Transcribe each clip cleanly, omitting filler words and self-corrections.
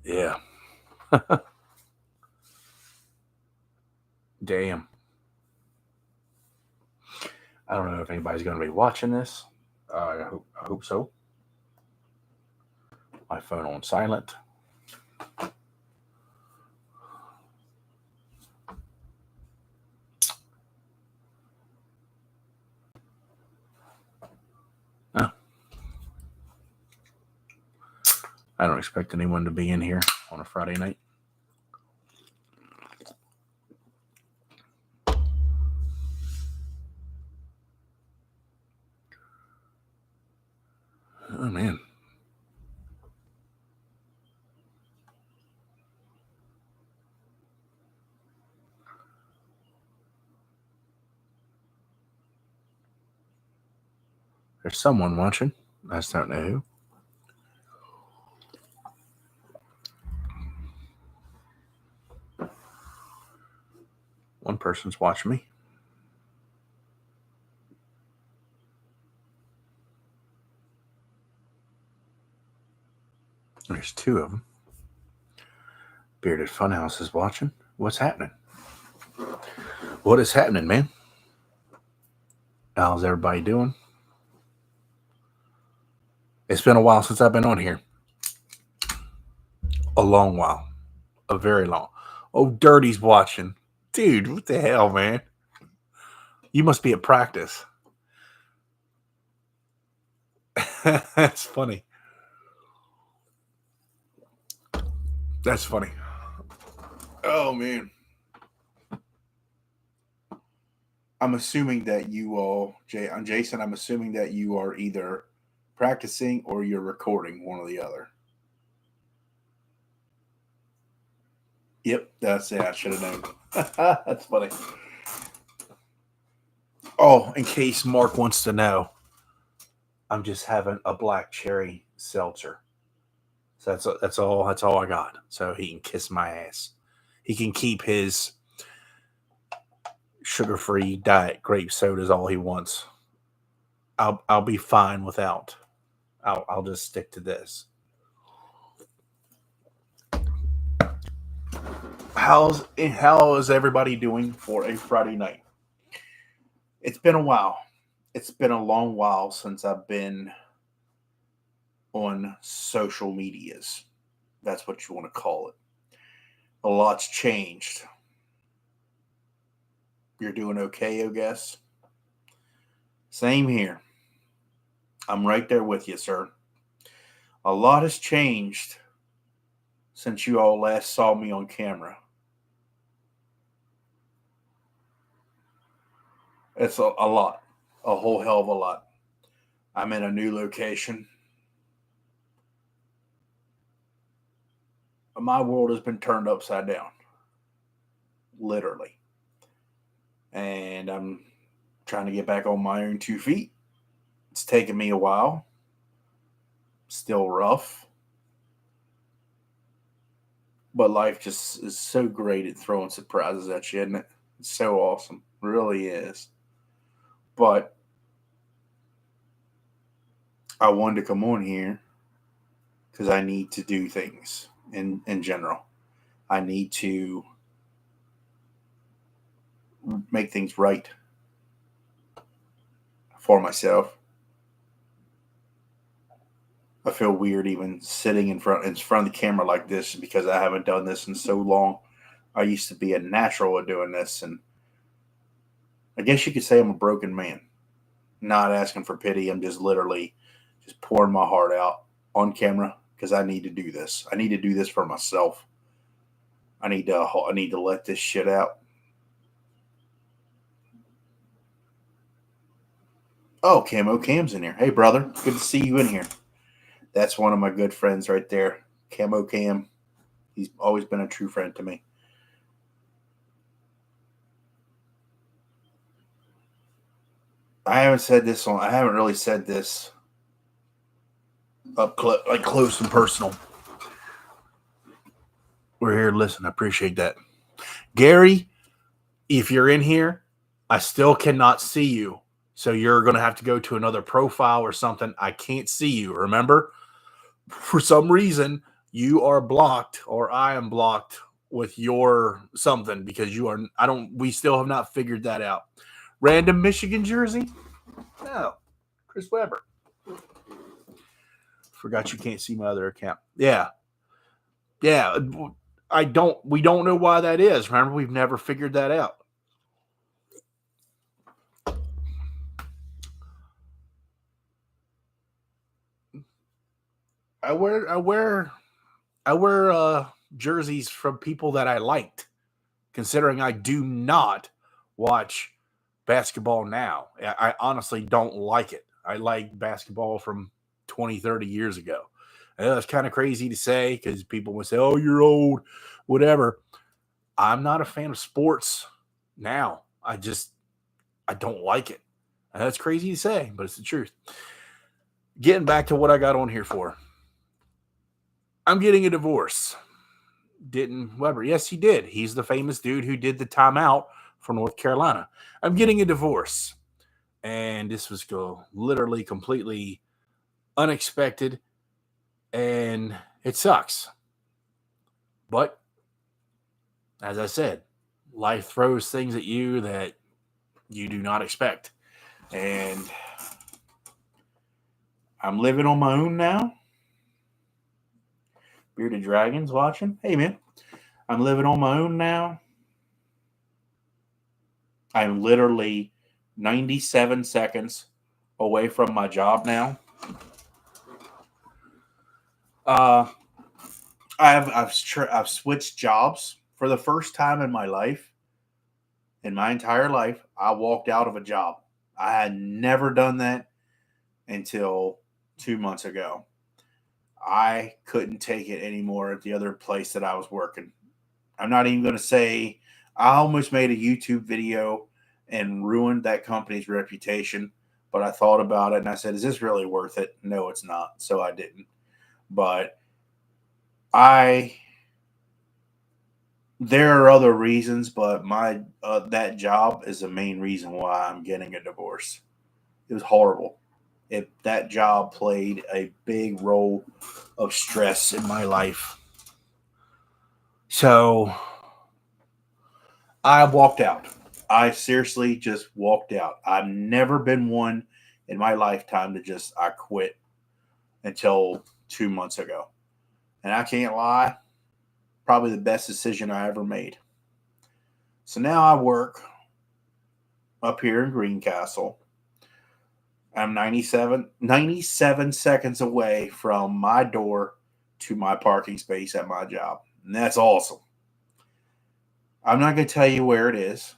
Yeah. Damn. I don't know if anybody's going to be watching this. I hope so. My phone on silent. Oh, I don't expect anyone to be in here on a Friday night. Oh, man. There's someone watching. I just don't know who. One person's watching me. There's two of them. Bearded Funhouse is watching. What's happening? What is happening, man? How's everybody doing? It's been a while since I've been on here. A long while. A very long. Oh, Dirty's watching. Dude, what the hell, man? You must be at practice. That's funny. That's funny. Oh, man. I'm assuming that you all, Jason, I'm assuming that you are either practicing or you're recording, one or the other. Yep, that's it. I should have known. That's funny. Oh, in case Mark wants to know, I'm just having a black cherry seltzer. So that's all I got. So he can kiss my ass. He can keep his sugar-free diet grape sodas all he wants. I'll be fine without. I'll just stick to this. How is everybody doing for a Friday night? It's been a while. It's been a long while since I've been on social medias. That's what you want to call it. A lot's changed. You're doing okay, I guess. Same here. I'm right there with you, sir. A lot has changed since you all last saw me on camera. It's a lot, a whole hell of a lot. I'm in a new location. My world has been turned upside down, literally. And I'm trying to get back on my own 2 feet. It's taken me a while. Still rough. But life just is so great at throwing surprises at you, isn't it? It's so awesome. It really is. But I wanted to come on here because I need to do things in general. I need to make things right for myself. I feel weird even sitting in front of the camera like this because I haven't done this in so long. I used to be a natural at doing this, and I guess you could say I'm a broken man. Not asking for pity. I'm just literally just pouring my heart out on camera because I need to do this. I need to do this for myself. I need to let this shit out. Oh, Camo Cam's in here. Hey, brother. Good to see you in here. That's one of my good friends right there. Camo Cam. He's always been a true friend to me. I haven't really said this like close and personal. We're here to listen. I appreciate that. Gary, if you're in here, I still cannot see you. So you're going to have to go to another profile or something. I can't see you. Remember? For some reason, you are blocked or I am blocked with your something because you are. We still have not figured that out. Random Michigan jersey? No. Chris Webber. Forgot you can't see my other account. Yeah. Yeah. We don't know why that is. Remember, we've never figured that out. I wear jerseys from people that I liked, considering I do not watch basketball now. I honestly don't like it. I like basketball from 20, 30 years ago. I know that's kind of crazy to say because people would say, oh, you're old, whatever. I'm not a fan of sports now. I don't like it. And that's crazy to say, but it's the truth. Getting back to what I got on here for. I'm getting a divorce. Didn't Weber? Yes, he did. He's the famous dude who did the timeout for North Carolina. I'm getting a divorce. And this was literally completely unexpected. And it sucks. But as I said, life throws things at you that you do not expect. And I'm living on my own now. Bearded Dragons watching. Hey, man. I'm living on my own now. I'm literally 97 seconds away from my job now. I've switched jobs for the first time in my life. In my entire life, I walked out of a job. I had never done that until 2 months ago. I couldn't take it anymore at the other place that I was working. I'm not even going to say I almost made a YouTube video and ruined that company's reputation, but I thought about it and I said, is this really worth it? No, it's not. So I didn't. But there are other reasons, but my that job is the main reason why I'm getting a divorce. It was horrible. That job played a big role of stress in my life. So I walked out. I seriously just walked out. I've never been one in my lifetime to I quit until 2 months ago. And I can't lie, probably the best decision I ever made. So now I work up here in Greencastle. I'm 97 seconds away from my door to my parking space at my job. And that's awesome. I'm not going to tell you where it is,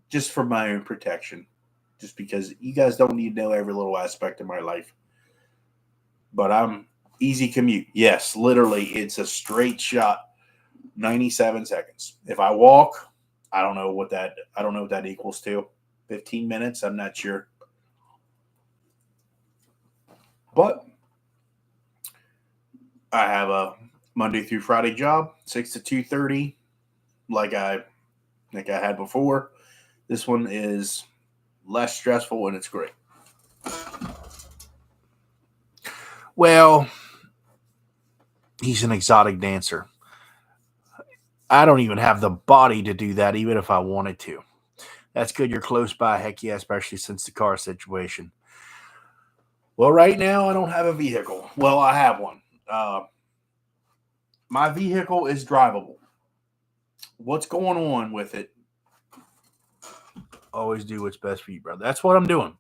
just for my own protection, just because you guys don't need to know every little aspect of my life. But I'm easy commute. Yes, literally, it's a straight shot, 97 seconds. If I walk, I don't know what that equals to. 15 minutes, I'm not sure. But I have a Monday through Friday job, 6 to 2:30, like I had before. This one is less stressful and it's great. Well, he's an exotic dancer. I don't even have the body to do that, even if I wanted to. That's good. You're close by. Heck yeah, especially since the car situation. Well, right now I don't have a vehicle. Well, I have one. My vehicle is drivable. What's going on with it? Always do what's best for you, brother. That's what I'm doing.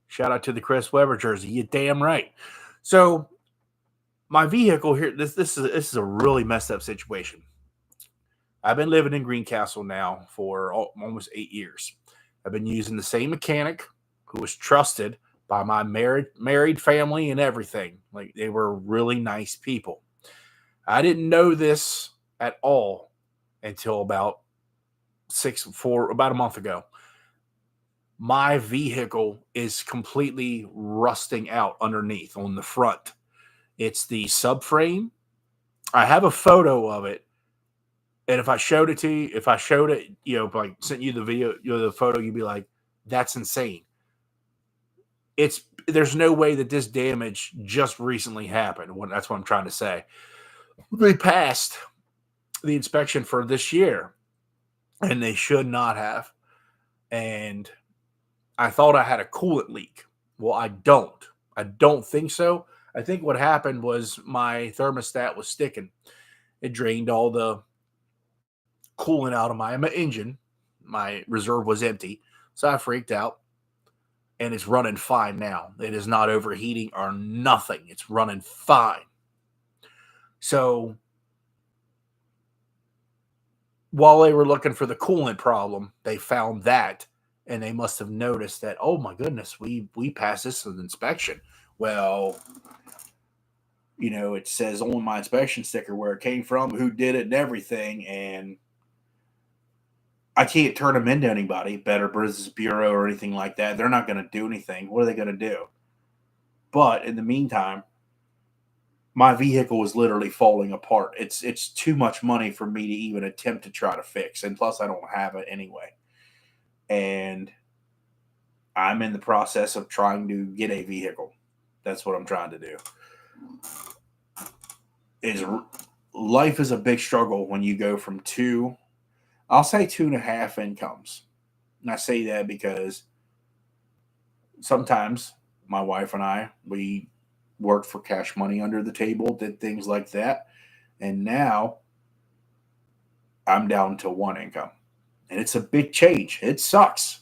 Shout out to the Chris Webber jersey. You damn right. So my vehicle here, this is a really messed up situation. I've been living in Greencastle now for almost 8 years. I've been using the same mechanic who was trusted by my married family and everything. Like, they were really nice people. I didn't know this at all until about a month ago. My vehicle is completely rusting out underneath on the front. It's the subframe. I have a photo of it. And if I showed it, like sent you the video, the photo, you'd be like, that's insane. there's no way that this damage just recently happened. That's what I'm trying to say. They passed the inspection for this year, and they should not have. And I thought I had a coolant leak. Well, I don't. I don't think so. I think what happened was my thermostat was sticking. It drained all the coolant out of my engine. My reserve was empty. So I freaked out. And it's running fine now. It is not overheating or nothing. It's running fine. So while they were looking for the coolant problem, they found that, and they must have noticed that, oh my goodness, we passed this as an inspection. Well, it says on my inspection sticker where it came from, who did it, and everything, and I can't turn them into anybody, Better Business Bureau or anything like that. They're not going to do anything. What are they going to do? But in the meantime, my vehicle is literally falling apart. It's too much money for me to even attempt to try to fix. And plus, I don't have it anyway. And I'm in the process of trying to get a vehicle. That's what I'm trying to do. Life is a big struggle when you go from I'll say 2.5 incomes. And I say that because sometimes my wife and I, we worked for cash money under the table, did things like that. And now I'm down to 1 income. And it's a big change. It sucks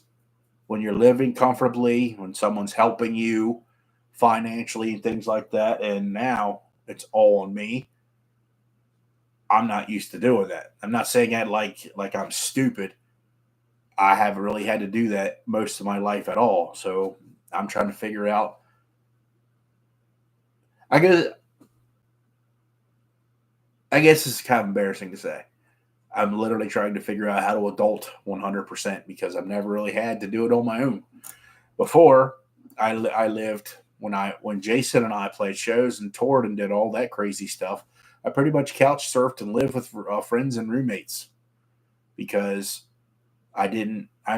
when you're living comfortably, when someone's helping you financially and things like that. And now it's all on me. I'm not used to doing that. I'm not saying that like I'm stupid. I haven't really had to do that most of my life at all. So I'm trying to figure out. I guess it's kind of embarrassing to say. I'm literally trying to figure out how to adult 100% because I've never really had to do it on my own. Before, I lived when Jason and I played shows and toured and did all that crazy stuff. I pretty much couch surfed and lived with friends and roommates because I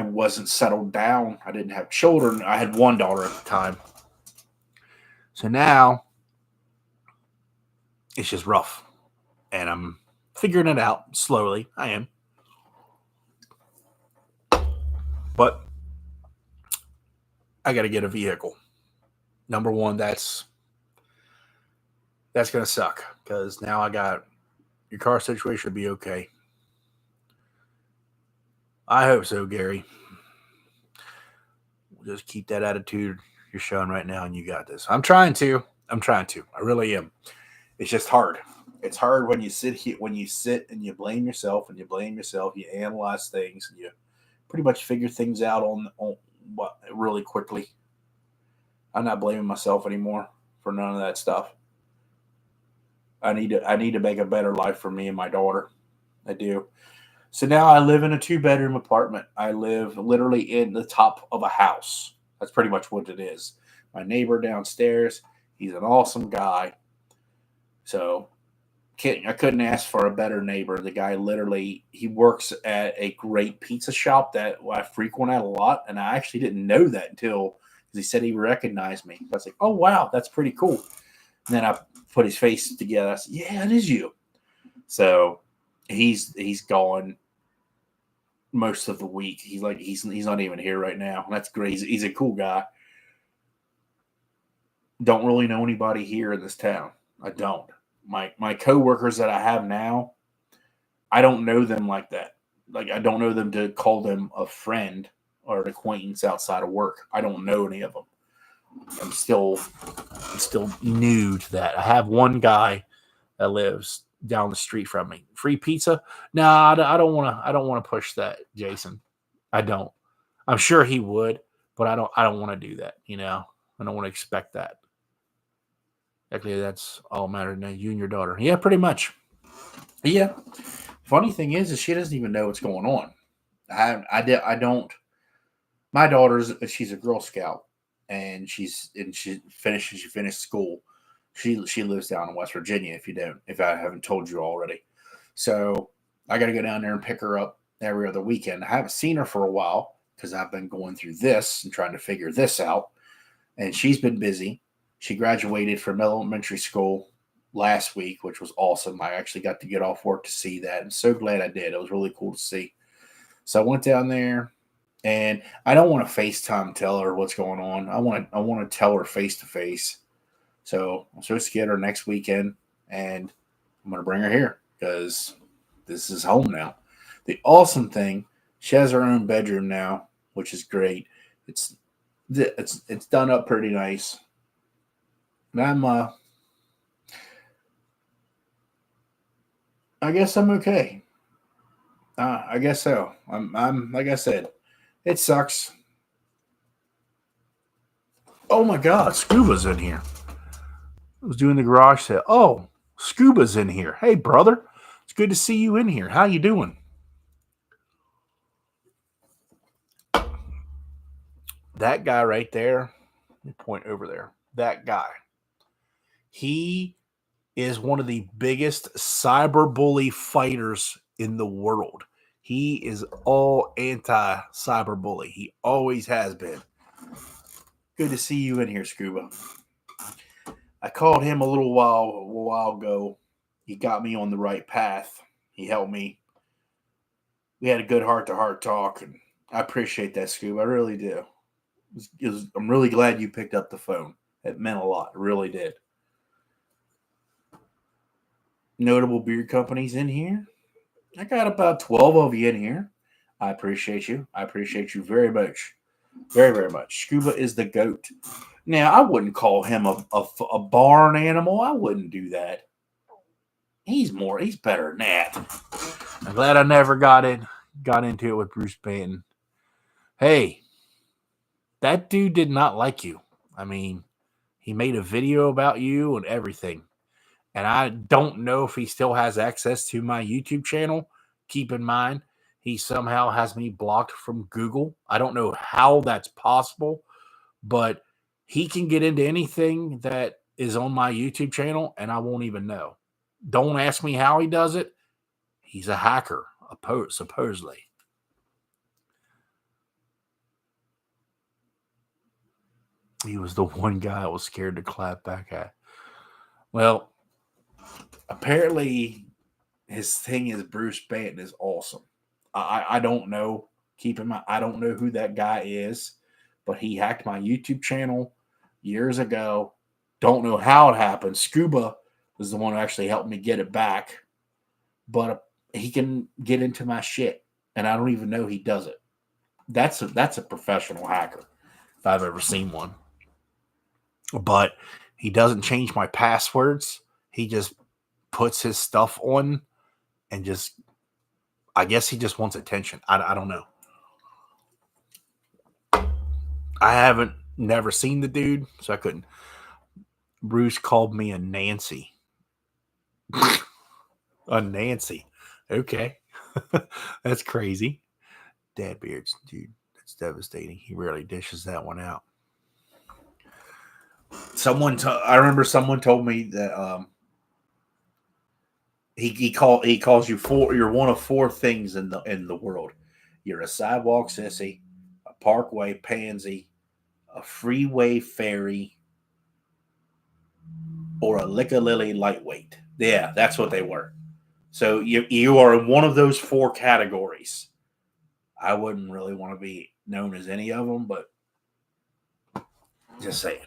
wasn't settled down. I didn't have children. I had one daughter at the time. So now it's just rough. And I'm figuring it out slowly. I am. But I got to get a vehicle. Number one, that's going to suck because now I got your car situation will be okay. I hope so, Gary. Just keep that attitude you're showing right now, and you got this. I'm trying to. I really am. It's just hard. It's hard when you sit and you blame yourself, you analyze things, and you pretty much figure things out on what really quickly. I'm not blaming myself anymore for none of that stuff. I need to make a better life for me and my daughter. I do. So now I live in a 2-bedroom apartment. I live literally in the top of a house. That's pretty much what it is. My neighbor downstairs, he's an awesome guy. So I couldn't ask for a better neighbor. The guy he works at a great pizza shop that I frequent at a lot. And I actually didn't know that until he said he recognized me. I was like, oh, wow, that's pretty cool. And then I put his face together. I said, yeah, it is you. So he's gone most of the week. He's not even here right now. That's great. He's a cool guy. Don't really know anybody here in this town. I don't. My coworkers that I have now, I don't know them like that. Like I don't know them to call them a friend or an acquaintance outside of work. I don't know any of them. I'm still new to that. I have one guy that lives down the street from me. Free pizza? No, I don't want to push that, Jason. I don't. I'm sure he would, but I don't want to do that. I don't want to expect that. Actually, that's all matters now. You and your daughter. Yeah, pretty much. Yeah. Funny thing is she doesn't even know what's going on. I don't. My she's a Girl Scout, and she finished school. She lives down in West Virginia. If I haven't told you already, so I got to go down there and pick her up every other weekend. I haven't seen her for a while because I've been going through this and trying to figure this out. and she's been busy. She graduated from elementary school last week, which was awesome. I actually got to get off work to see that. I'm so glad I did. It was really cool to see. So I went down there, and I don't want to FaceTime tell her what's going on. I want to tell her face to face. So I'm supposed to get her next weekend, and I'm going to bring her here because this is home now. The awesome thing, she has her own bedroom now, which is great. It's it's done up pretty nice. And I guess I'm okay. I guess so. I'm like I said, it sucks. Oh my God, Scuba's in here. I was doing the garage sale. Oh, Scuba's in here. Hey, brother. It's good to see you in here. How you doing? That guy right there, let me point over there. That guy. He is one of the biggest cyberbully fighters in the world. He is all anti cyberbully. He always has been. Good to see you in here, Scuba. I called him a while ago. He got me on the right path. He helped me. We had a good heart to heart talk, and I appreciate that, Scuba. I really do. I'm really glad you picked up the phone. It meant a lot. It really did. Notable beer companies in here. I got about 12 of you in here. I appreciate you. I appreciate you very much. Very, very much. Scuba is the goat. Now, I wouldn't call him a barn animal. I wouldn't do that. He's better than that. I'm glad I never got into it with Bruce Banton. Hey, that dude did not like you. I mean, he made a video about you and everything. And I don't know if he still has access to my YouTube channel. Keep in mind, he somehow has me blocked from Google. I don't know how that's possible, but he can get into anything that is on my YouTube channel and I won't even know. Don't ask me how he does it. He's a hacker, supposedly. He was the one guy I was scared to clap back at. Well, apparently his thing is Bruce Banton is awesome. I don't know. Keep in mind, I don't know who that guy is, but he hacked my YouTube channel years ago. Don't know how it happened. Scuba was the one who actually helped me get it back, but he can get into my shit, and I don't even know he does it. That's a professional hacker if I've ever seen one. But he doesn't change my passwords. He just puts his stuff on and just, I guess he just wants attention. I don't know. I haven't never seen the dude, so I couldn't. Bruce called me a Nancy. A Nancy. Okay. That's crazy. Dad beards, dude. That's devastating. He rarely dishes that one out. I remember someone told me that he calls you four. You're one of four things in the world. You're a sidewalk sissy, a parkway pansy, a freeway fairy, or a lick-a-lily lightweight. Yeah, that's what they were. So you are in one of those four categories. I wouldn't really want to be known as any of them, but just saying.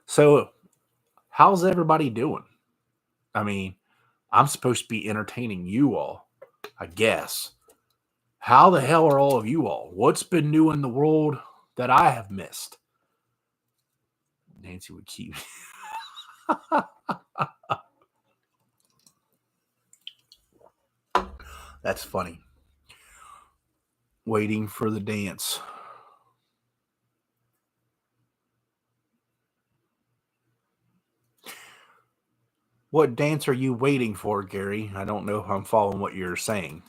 So, how's everybody doing? I mean, I'm supposed to be entertaining you all, I guess. How the hell are all of you all? What's been new in the world that I have missed? Nancy would keep. That's funny. Waiting for the dance. What dance are you waiting for, Gary? I don't know if I'm following what you're saying.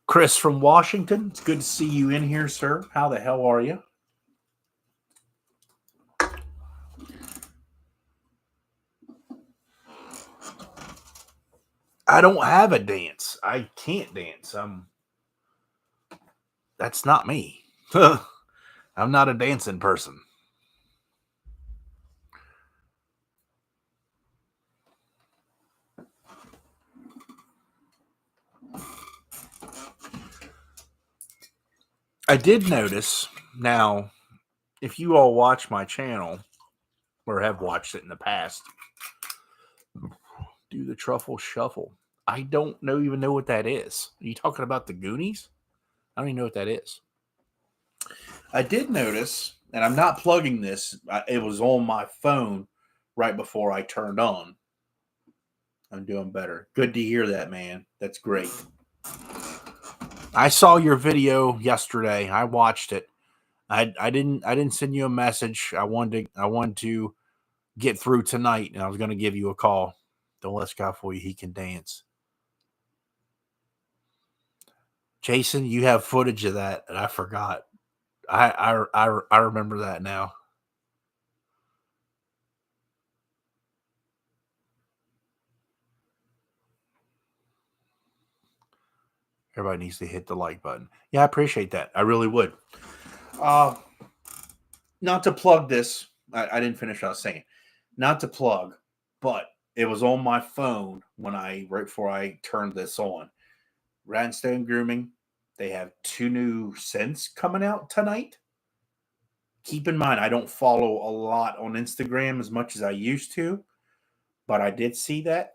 Chris from Washington, it's good to see you in here, sir. How the hell are you? I don't have a dance. I can't dance. That's not me. I'm not a dancing person. I did notice now, if you all watch my channel or have watched it in the past, do the truffle shuffle. I don't even know what that is. Are you talking about the Goonies? I don't even know what that is. I did notice, and I'm not plugging this, it was on my phone right before I turned on. I'm doing better. Good to hear that, man. That's great. I saw your video yesterday. I watched it. I didn't send you a message. I wanted to get through tonight, and I was going to give you a call. Don't let Scott fool you. He can dance. Jason, you have footage of that, and I forgot. I remember that now. Everybody needs to hit the like button. Yeah, I appreciate that. I really would. Not to plug this. I didn't finish what I was saying. Not to plug, but it was on my phone right before I turned this on. Rhinestone Grooming. They have 2 new scents coming out tonight. Keep in mind, I don't follow a lot on Instagram as much as I used to, but I did see that,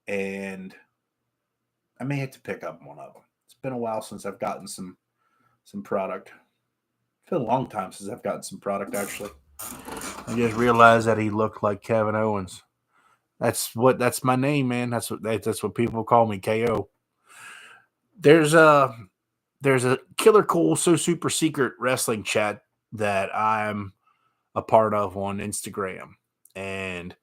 and I may have to pick up one of them. It's been a while since I've gotten some product. It's been a long time since I've gotten some product, actually. I just realized that he looked like Kevin Owens. That's my name, man. That's what people call me, KO. There's a Killer Cool So Super Secret wrestling chat that I'm a part of on Instagram, and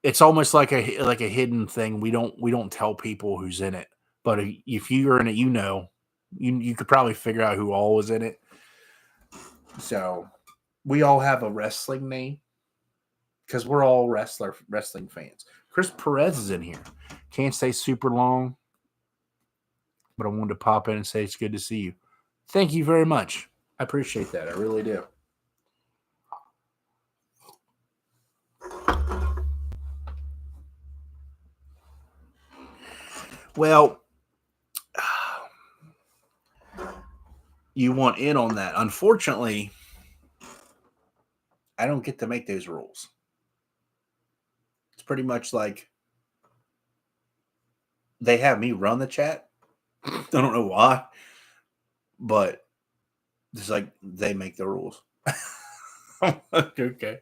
it's almost like a hidden thing. We don't tell people who's in it, but if you're in it, you could probably figure out who all was in it. So we all have a wrestling name because we're all wrestling fans. Chris Perez is in here. Can't stay super long, but I wanted to pop in and say it's good to see you. Thank you very much. I appreciate that. I really do. Well, you want in on that. Unfortunately, I don't get to make those rules. It's pretty much like they have me run the chat. I don't know why, but it's like they make the rules. Okay.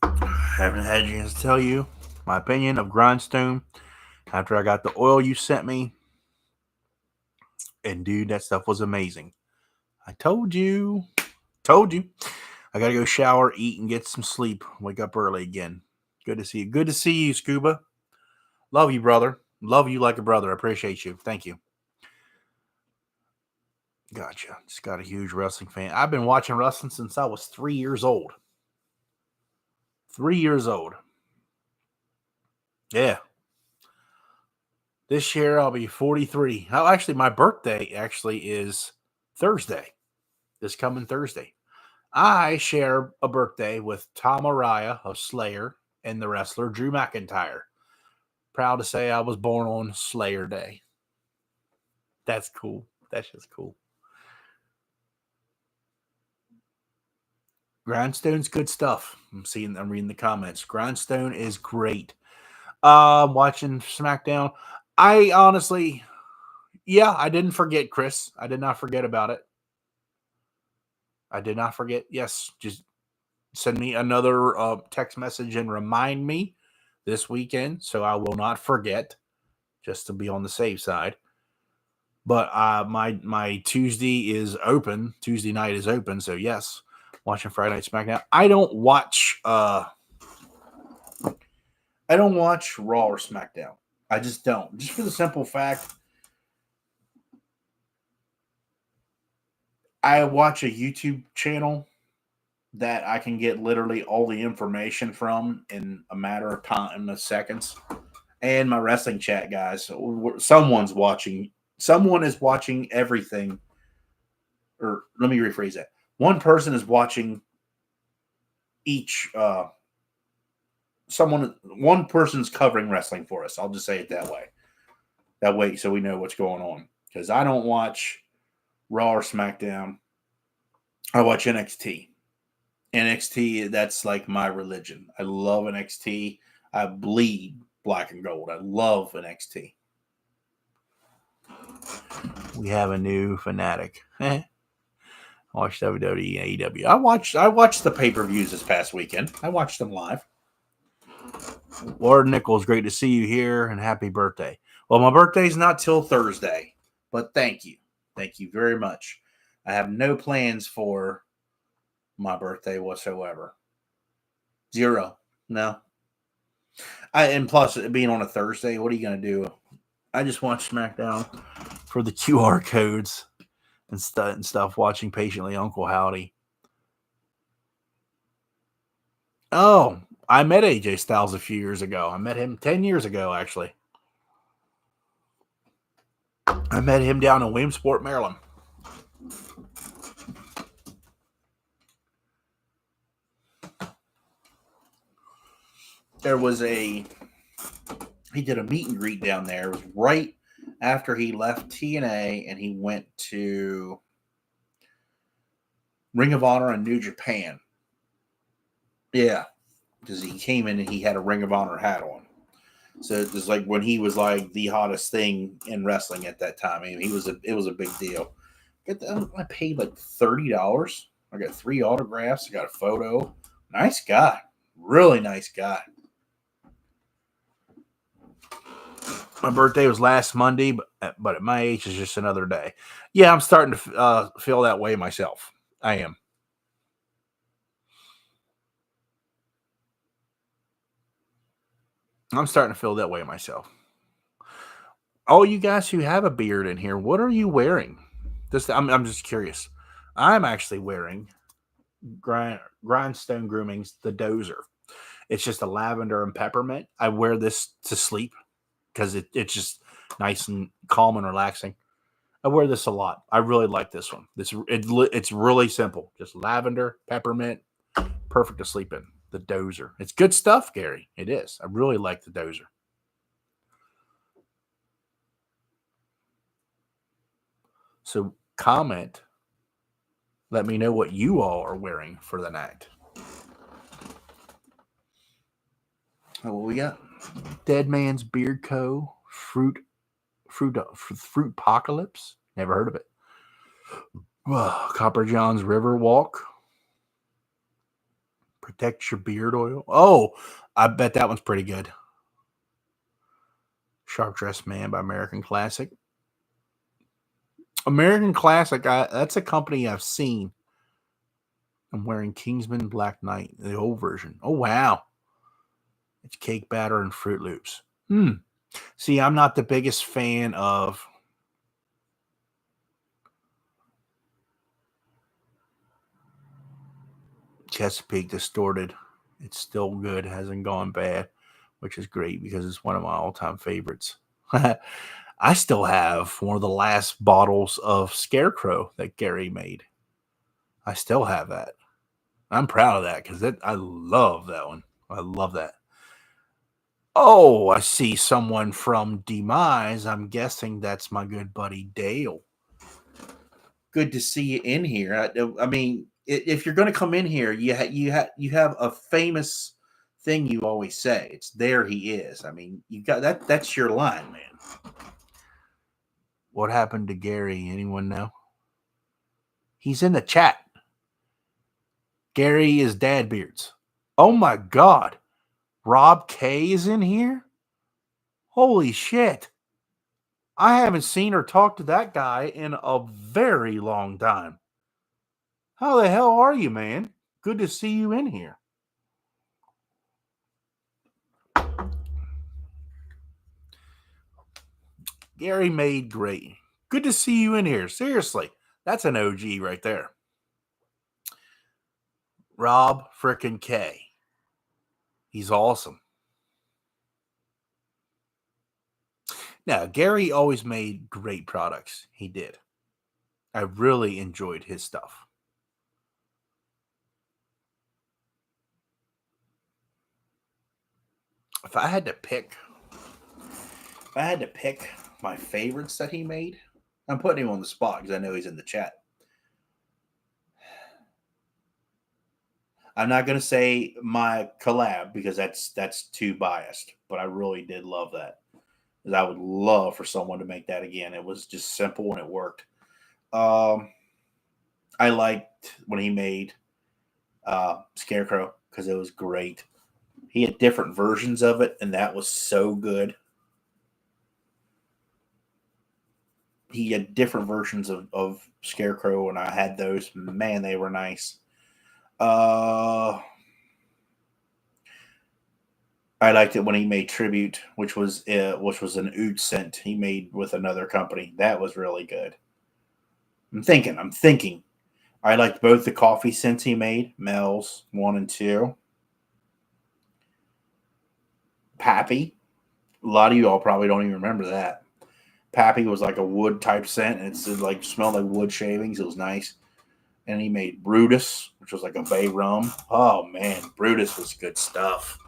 I haven't had a chance to tell you my opinion of Grindstone after I got the oil you sent me. And dude, that stuff was amazing. I told you. I got to go shower, eat, and get some sleep. Wake up early again. Good to see you. Good to see you, Scuba. Love you, brother. Love you like a brother. I appreciate you. Thank you. Gotcha. Just got a huge wrestling fan. I've been watching wrestling since I was 3 years old. 3 years old. Yeah. This year I'll be 43. Oh, actually, my birthday actually is Thursday. This coming Thursday. I share a birthday with Tom Araya of Slayer and the wrestler Drew McIntyre. Proud to say I was born on Slayer Day. That's cool. That's just cool. Grindstone's good stuff. I'm reading the comments. Grindstone is great. Watching SmackDown. I honestly, I didn't forget, Chris. I did not forget about it. I did not forget. Yes, just send me another text message and remind me this weekend so I will not forget, just to be on the safe side. But my Tuesday is open. Tuesday night is open, so yes, watching Friday Night SmackDown. I don't watch Raw or SmackDown. I just don't. Just for the simple fact, I watch a YouTube channel that I can get literally all the information from in a matter of time, of seconds. And my wrestling chat guys, someone's watching. Someone is watching everything. Or let me rephrase that. One person is watching each. One person's covering wrestling for us. I'll just say it that way. That way, so we know what's going on. Because I don't watch Raw or SmackDown. I watch NXT. NXT, that's like my religion. I love NXT. I bleed black and gold. I love NXT. We have a new fanatic. I watched WWE and AEW. I watched the pay-per-views this past weekend. I watched them live. Lord Nichols, great to see you here and happy birthday. Well, my birthday's not till Thursday, but thank you. Thank you very much. I have no plans for my birthday whatsoever. Zero. No. And plus, being on a Thursday, what are you going to do? I just watch SmackDown for the QR codes and stuff, watching patiently Uncle Howdy. Oh, I met AJ Styles a few years ago. I met him 10 years ago, actually. I met him down in Williamsport, Maryland. He did a meet and greet down there. It was right after he left TNA and he went to Ring of Honor in New Japan. Yeah, because he came in and he had a Ring of Honor hat on. So it was like when he was like the hottest thing in wrestling at that time. I mean, it was a big deal. I paid like $30. I got 3 autographs. I got a photo. Nice guy, really nice guy. My birthday was last Monday, but at my age, it's just another day. Yeah, I'm starting to feel that way myself. I am. I'm starting to feel that way myself. All you guys who have a beard in here, what are you wearing? I'm just curious. I'm actually wearing Grindstone Grooming's The Dozer. It's just a lavender and peppermint. I wear this to sleep because it's just nice and calm and relaxing. I wear this a lot. I really like this one. It's really simple. Just lavender, peppermint, perfect to sleep in. The Dozer. It's good stuff, Gary. It is. I really like the Dozer. So comment. Let me know what you all are wearing for the night. What we got? Dead Man's Beard Co. Fruit Apocalypse. Never heard of it. Copper John's River Walk. Protect Your Beard Oil. Oh, I bet that one's pretty good. Sharp Dressed Man by American Classic. American Classic, that's a company I've seen. I'm wearing Kingsman Black Knight, the old version. Oh, wow. It's cake batter and Fruit Loops. See, I'm not the biggest fan of Chesapeake Distorted. It's still good, hasn't gone bad, which is great because it's one of my all-time favorites. I still have one of the last bottles of Scarecrow that Gary made. I still have that. I'm proud of that because I love that one. I love that. Oh, I see someone from Demise. I'm guessing that's my good buddy Dale. Good to see you in here. I mean, if you're going to come in here, you have a famous thing you always say. It's there he is. I mean, you got that. That's your line, man. What happened to Gary? Anyone know? He's in the chat. Gary is Dad Beards. Oh my God. Rob K is in here? Holy shit. I haven't seen or talked to that guy in a very long time. How the hell are you, man? Good to see you in here. Gary made great. Good to see you in here. Seriously. That's an OG right there. Rob frickin' K. He's awesome. Now, Gary always made great products. He did. I really enjoyed his stuff. If I had to pick my favorites that he made, I'm putting him on the spot because I know he's in the chat. I'm not going to say my collab because that's too biased, but I really did love that. I would love for someone to make that again. It was just simple and it worked. I liked when he made Scarecrow because it was great. He had different versions of it, and that was so good. He had different versions of Scarecrow, and I had those. Man, they were nice. I liked it when he made Tribute, which was an oud scent he made with another company. That was really good. I'm thinking. I liked both the coffee scents he made, Mel's 1 and 2. Pappy. A lot of you all probably don't even remember that. Pappy was like a wood type scent, and it like smelled like wood shavings. It was nice. And he made Brutus, which was like a bay rum. Oh man, Brutus was good stuff.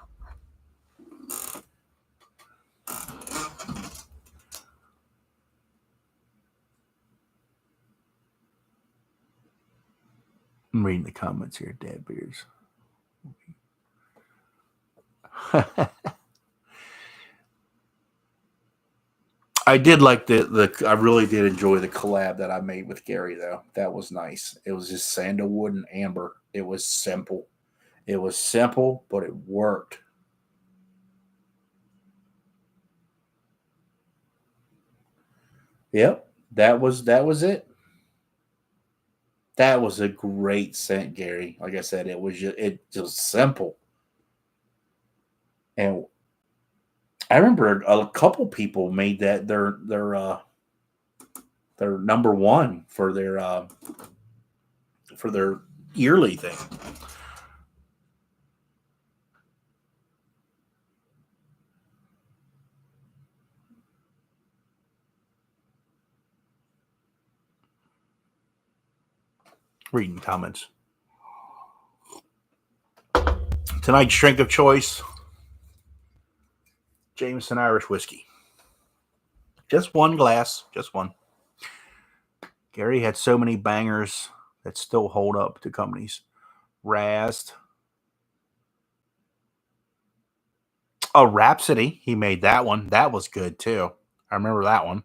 I'm reading the comments here, Dad Beers. I did like I really did enjoy the collab that I made with Gary, though. That was nice. It was just sandalwood and amber. It was simple. It was simple, but it worked. Yep, that was it. That was a great scent, Gary. Like I said, it was just simple. And I remember a couple people made that their number one for their yearly thing. Reading comments. Tonight's drink of choice, Jameson Irish whiskey. Just one glass, just one. Gary had so many bangers that still hold up to companies. Razzed. Oh, Rhapsody. He made that one. That was good too. I remember that one.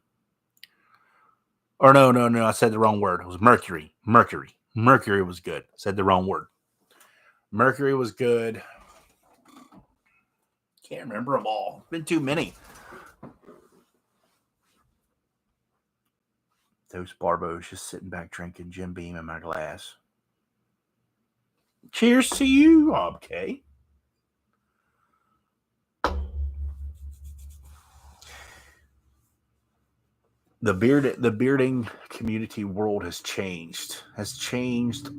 Or no. I said the wrong word. It was Mercury. Mercury was good. I said the wrong word. Mercury was good. Can't remember them all. Been too many. Those Barbos just sitting back drinking Jim Beam in my glass. Cheers to you, Rob K. The bearding community world has changed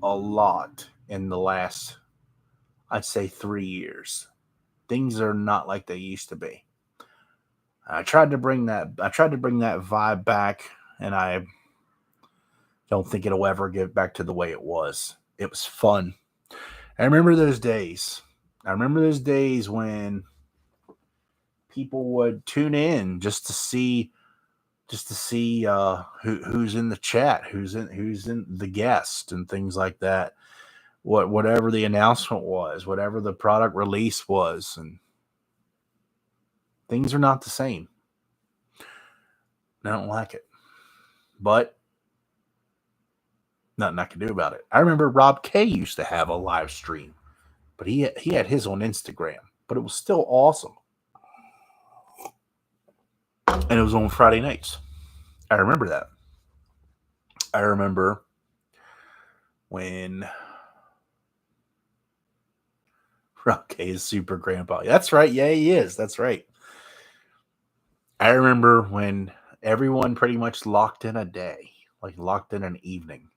a lot in the last, I'd say, 3 years. Things are not like they used to be. I tried to bring that vibe back, and I don't think it'll ever get back to the way it was. It was fun. I remember those days. When people would tune in just to see who's in the chat, who's in the guest, and things like that. Whatever the announcement was, whatever the product release was, and things are not the same. I don't like it, but nothing I can do about it. I remember Rob K used to have a live stream, but he had his on Instagram, but it was still awesome. And it was on Friday nights. I remember that. I remember when Rob K is super grandpa. That's right. Yeah, he is. That's right. I remember when everyone pretty much locked in a day, like locked in an evening.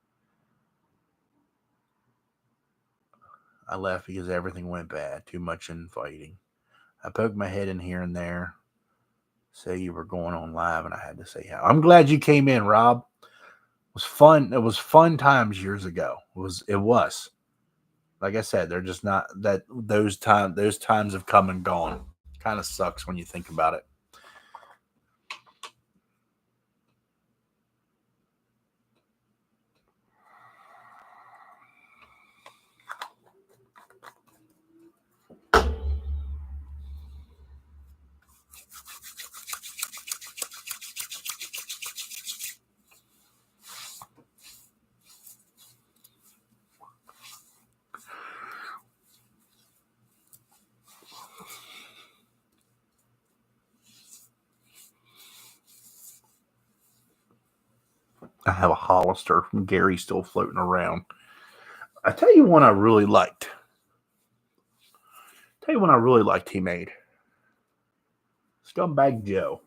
I left because everything went bad. Too much infighting. I poked my head in here and there. Say you were going on live, and I had to say how. I'm glad you came in, Rob. It was fun. It was fun times years ago. It was. Like I said, they're just not that those times have come and gone. Kind of sucks when you think about it. I have a Hollister from Gary still floating around. I tell you one I really liked. He made. Scumbag Joe.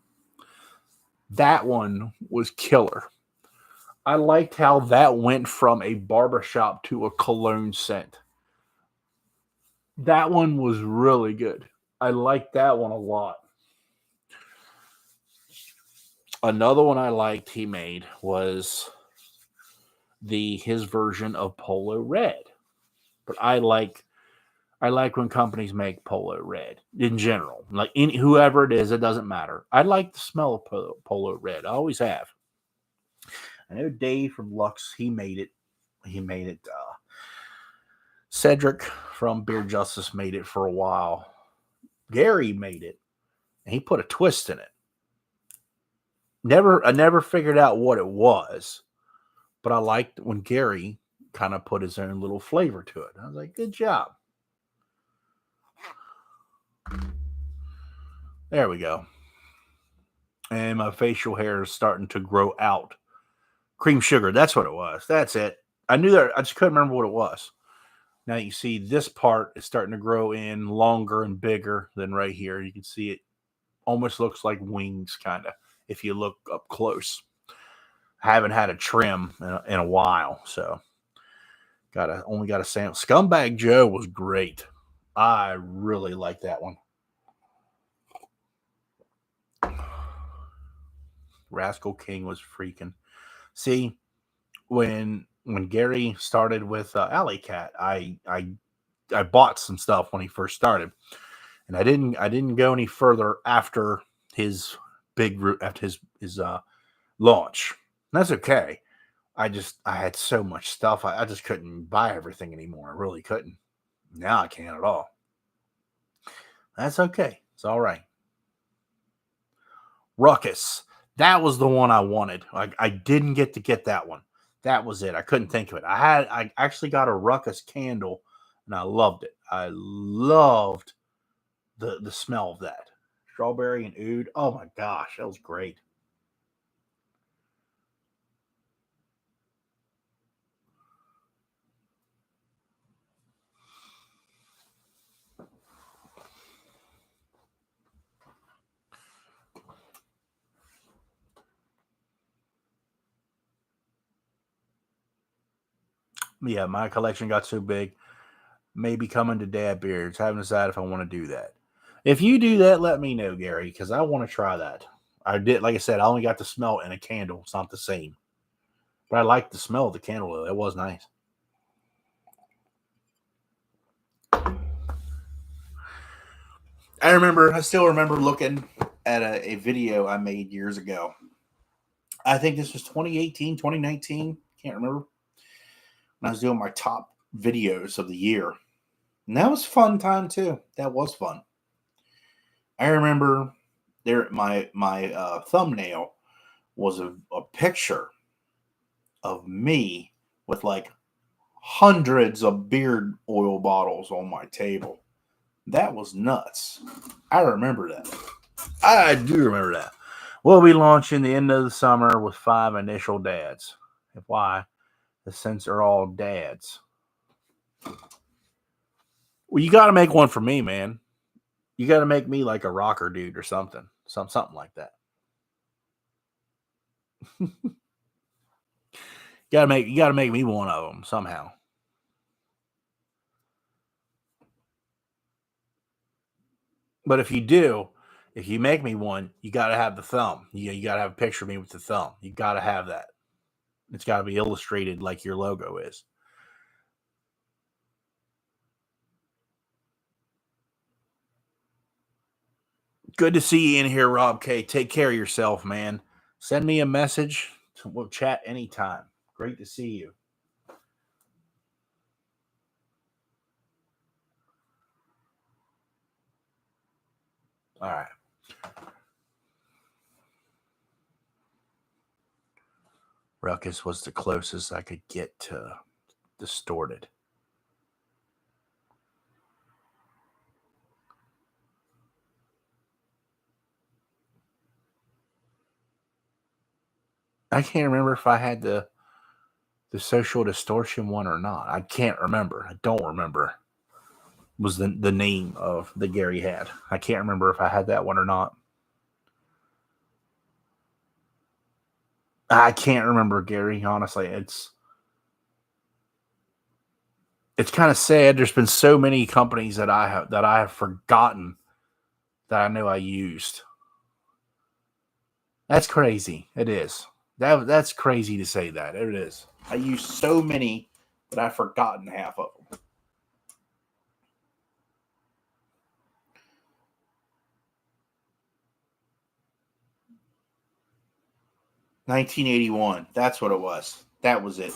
That one was killer. I liked how that went from a barbershop to a cologne scent. That one was really good. I liked that one a lot. Another one I liked he made was his version of Polo Red. But I like when companies make Polo Red in general. Like whoever it is, it doesn't matter. I like the smell of Polo Red. I always have. I know Dave from Lux, he made it. Cedric from Beer Justice made it for a while. Gary made it, and he put a twist in it. I never figured out what it was, but I liked when Gary kind of put his own little flavor to it. I was like, good job. There we go. And my facial hair is starting to grow out. Cream sugar, that's what it was. That's it. I knew that. I just couldn't remember what it was. Now you see this part is starting to grow in longer and bigger than right here. You can see it almost looks like wings, kind of, if you look up close. I haven't had a trim in a while, so only got a sample. Scumbag Joe was great. I really like that one. Rascal King was freaking. See, when Gary started with Alley Cat, I bought some stuff when he first started, and I didn't go any further after his launch. And that's okay. I had so much stuff. I just couldn't buy everything anymore. I really couldn't. Now I can't at all. That's okay. It's all right. Ruckus. That was the one I wanted. I didn't get that one. That was it. I couldn't think of it. I actually got a Ruckus candle, and I loved it. I loved the smell of that. Strawberry and oud. Oh my gosh, that was great. Yeah, my collection got so big. Maybe coming to Dad Beards. Haven't decided if I want to do that. If you do that, let me know, Gary, because I want to try that. I did, like I said, I only got to smell it in a candle. It's not the same. But I like the smell of the candle, though. It was nice. I still remember looking at a video I made years ago. I think this was 2018, 2019. Can't remember. When I was doing my top videos of the year. And that was a fun time, too. That was fun. I remember my thumbnail was a picture of me with like hundreds of beard oil bottles on my table. That was nuts. I remember that. I do remember that. We'll be launching the end of the summer with 5 initial dads. Why? The scents are all dads. Well, you got to make one for me, man. You got to make me like a rocker dude or something. Something like that. You got to make me one of them somehow. But if you do, if you make me one, you got to have the thumb. You got to have a picture of me with the thumb. You got to have that. It's got to be illustrated like your logo is. Good to see you in here, Rob K. Take care of yourself, man. Send me a message. We'll chat anytime. Great to see you. All right. Ruckus was the closest I could get to distorted. I can't remember if I had the social distortion one or not. I can't remember. I don't remember. Was the name of the Gary had. I can't remember if I had that one or not. I can't remember, Gary. Honestly, it's kind of sad. There's been so many companies that I have forgotten that I know I used. That's crazy. It is. That's crazy to say that. It is. I used so many that I've forgotten half of them. $1981. That's what it was. That was it.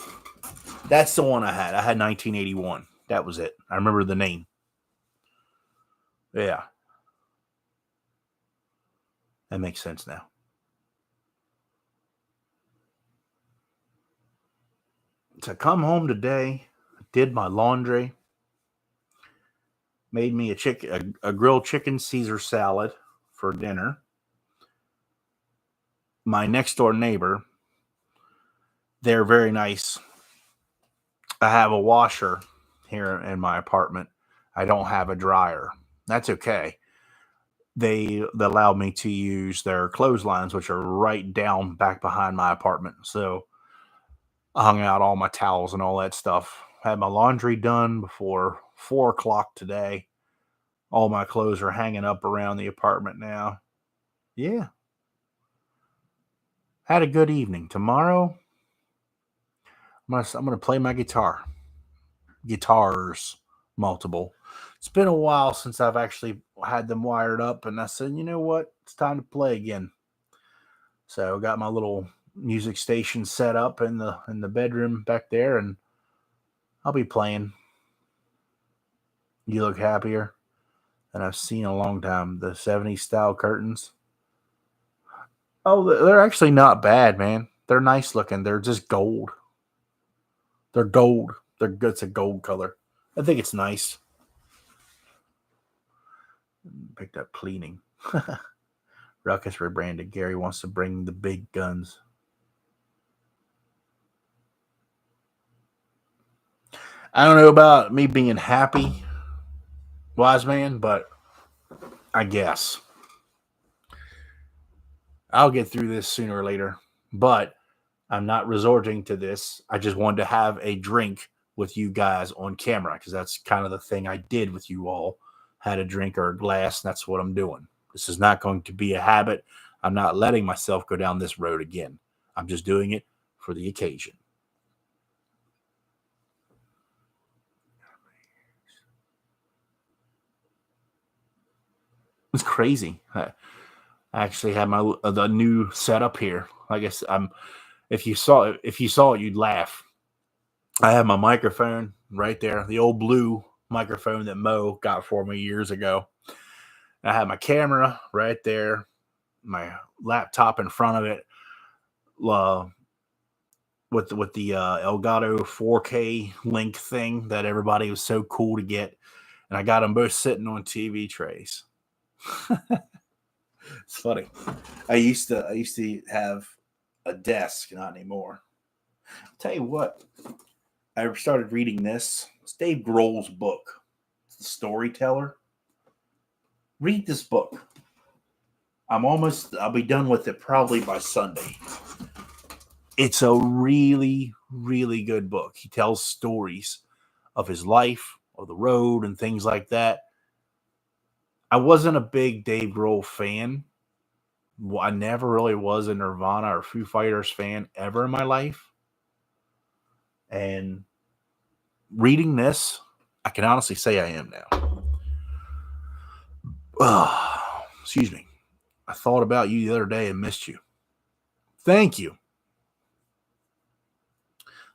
That's the one I had. I had 1981. That was it. I remember the name. Yeah. That makes sense now. So I come home today, did my laundry, made me a grilled chicken Caesar salad for dinner. My next door neighbor, they're very nice. I have a washer here in my apartment. I don't have a dryer. That's okay. They allowed me to use their clotheslines, which are right down back behind my apartment. So I hung out all my towels and all that stuff. Had my laundry done before 4 o'clock today. All my clothes are hanging up around the apartment now. Yeah. Had a good evening. Tomorrow, I'm gonna play my guitar. Guitars, multiple. It's been a while since I've actually had them wired up, and I said, you know what? It's time to play again. So I got my little music station set up in the bedroom back there, and I'll be playing. You look happier than I've seen in a long time. The 70s style curtains. Oh, they're actually not bad, man. They're nice looking. They're just gold. They're gold. They're good. It's a gold color. I think it's nice. Picked up cleaning. Ruckus rebranded. Gary wants to bring the big guns. I don't know about me being happy, wise man, but I guess I'll get through this sooner or later. But I'm not resorting to this. I just wanted to have a drink with you guys on camera because that's kind of the thing I did with you all. Had a drink or a glass, and that's what I'm doing. This is not going to be a habit. I'm not letting myself go down this road again. I'm just doing it for the occasion. It's crazy. I actually had the new setup here. I guess if you saw it, you'd laugh. I have my microphone right there, the old blue microphone that Mo got for me years ago. I have my camera right there, my laptop in front of it, with the Elgato 4K link thing that everybody was so cool to get, and I got them both sitting on TV trays. It's funny. I used to have a desk, not anymore. I'll tell you what, I started reading this. It's Dave Grohl's book. It's The Storyteller. Read this book. I'll be done with it probably by Sunday. It's a really, really good book. He tells stories of his life, of the road, and things like that. I wasn't a big Dave Grohl fan. Well, I never really was a Nirvana or Foo Fighters fan ever in my life. And reading this, I can honestly say I am now. Excuse me. I thought about you the other day and missed you. Thank you.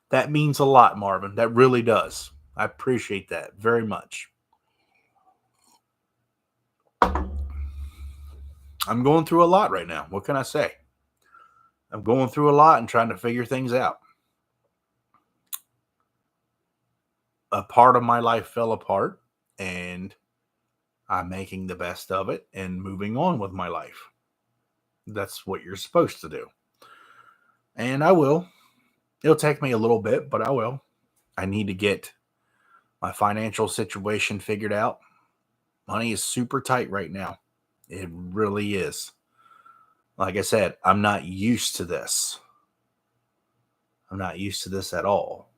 That means a lot, Marvin. That really does. I appreciate that very much. I'm going through a lot right now. What can I say? I'm going through a lot and trying to figure things out. A part of my life fell apart, and I'm making the best of it and moving on with my life. That's what you're supposed to do. And I will. It'll take me a little bit, but I will. I need to get my financial situation figured out. Money is super tight right now. It really is. Like I said, I'm not used to this. I'm not used to this at all.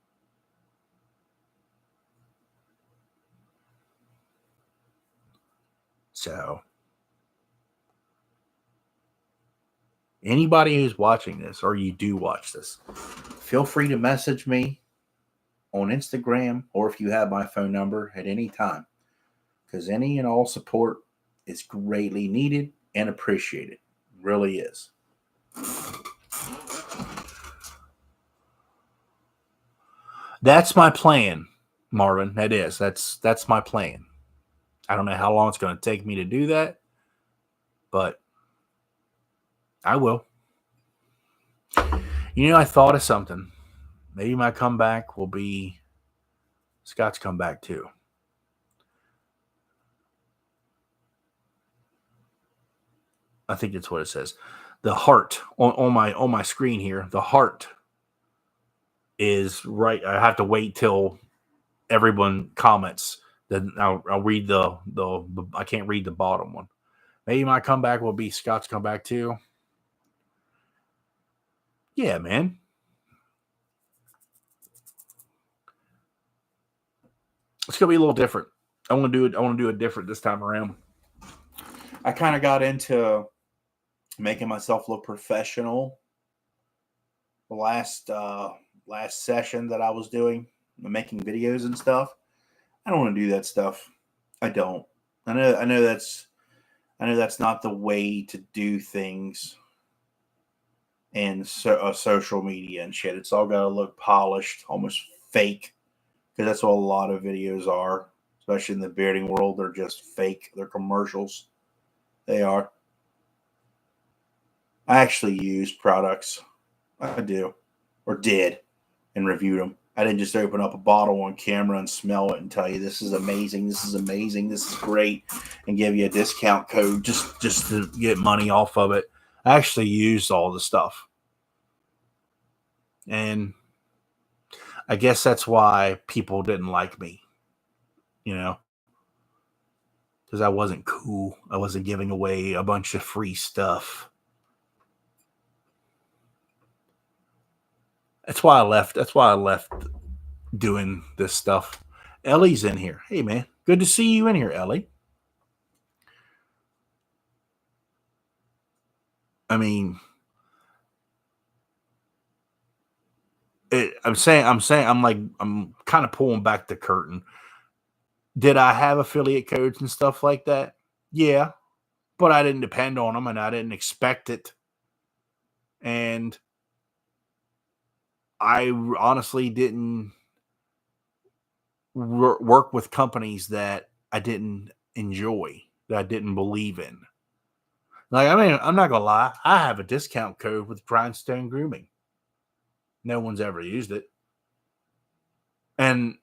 So, anybody who's watching this, or you do watch this, feel free to message me on Instagram, or if you have my phone number at any time, because any and all support is greatly needed and appreciated. It really is. That's my plan, Marvin. That is. That's my plan. I don't know how long it's going to take me to do that, but I will. You know, I thought of something. Maybe my comeback will be Scott's comeback too. I think that's what it says. The heart on my screen here. The heart is right. I have to wait till everyone comments. Then I'll read the I can't read the bottom one. Maybe my comeback will be Scott's comeback too. Yeah, man. It's gonna be a little different. I want to do it different this time around. I kind of got into making myself look professional. The last session that I was doing, making videos and stuff. I don't want to do that stuff. I don't. I know that's not the way to do things in social media and shit. It's all got to look polished, almost fake, because that's what a lot of videos are, especially in the bearding world. They're just fake. They're commercials. They are. I actually use products. I do, or did, and reviewed them. I didn't just open up a bottle on camera and smell it and tell you this is amazing, this is amazing, this is great, and give you a discount code just to get money off of it. I actually used all the stuff. And I guess that's why people didn't like me, you know, because I wasn't cool. I wasn't giving away a bunch of free stuff. That's why I left. That's why I left doing this stuff. Ellie's in here. Hey, man. Good to see you in here, Ellie. I mean, I'm kind of pulling back the curtain. Did I have affiliate codes and stuff like that? Yeah, but I didn't depend on them and I didn't expect it. And I honestly didn't work with companies that I didn't enjoy, that I didn't believe in. Like, I mean, I'm not going to lie. I have a discount code with Grindstone Grooming. No one's ever used it. And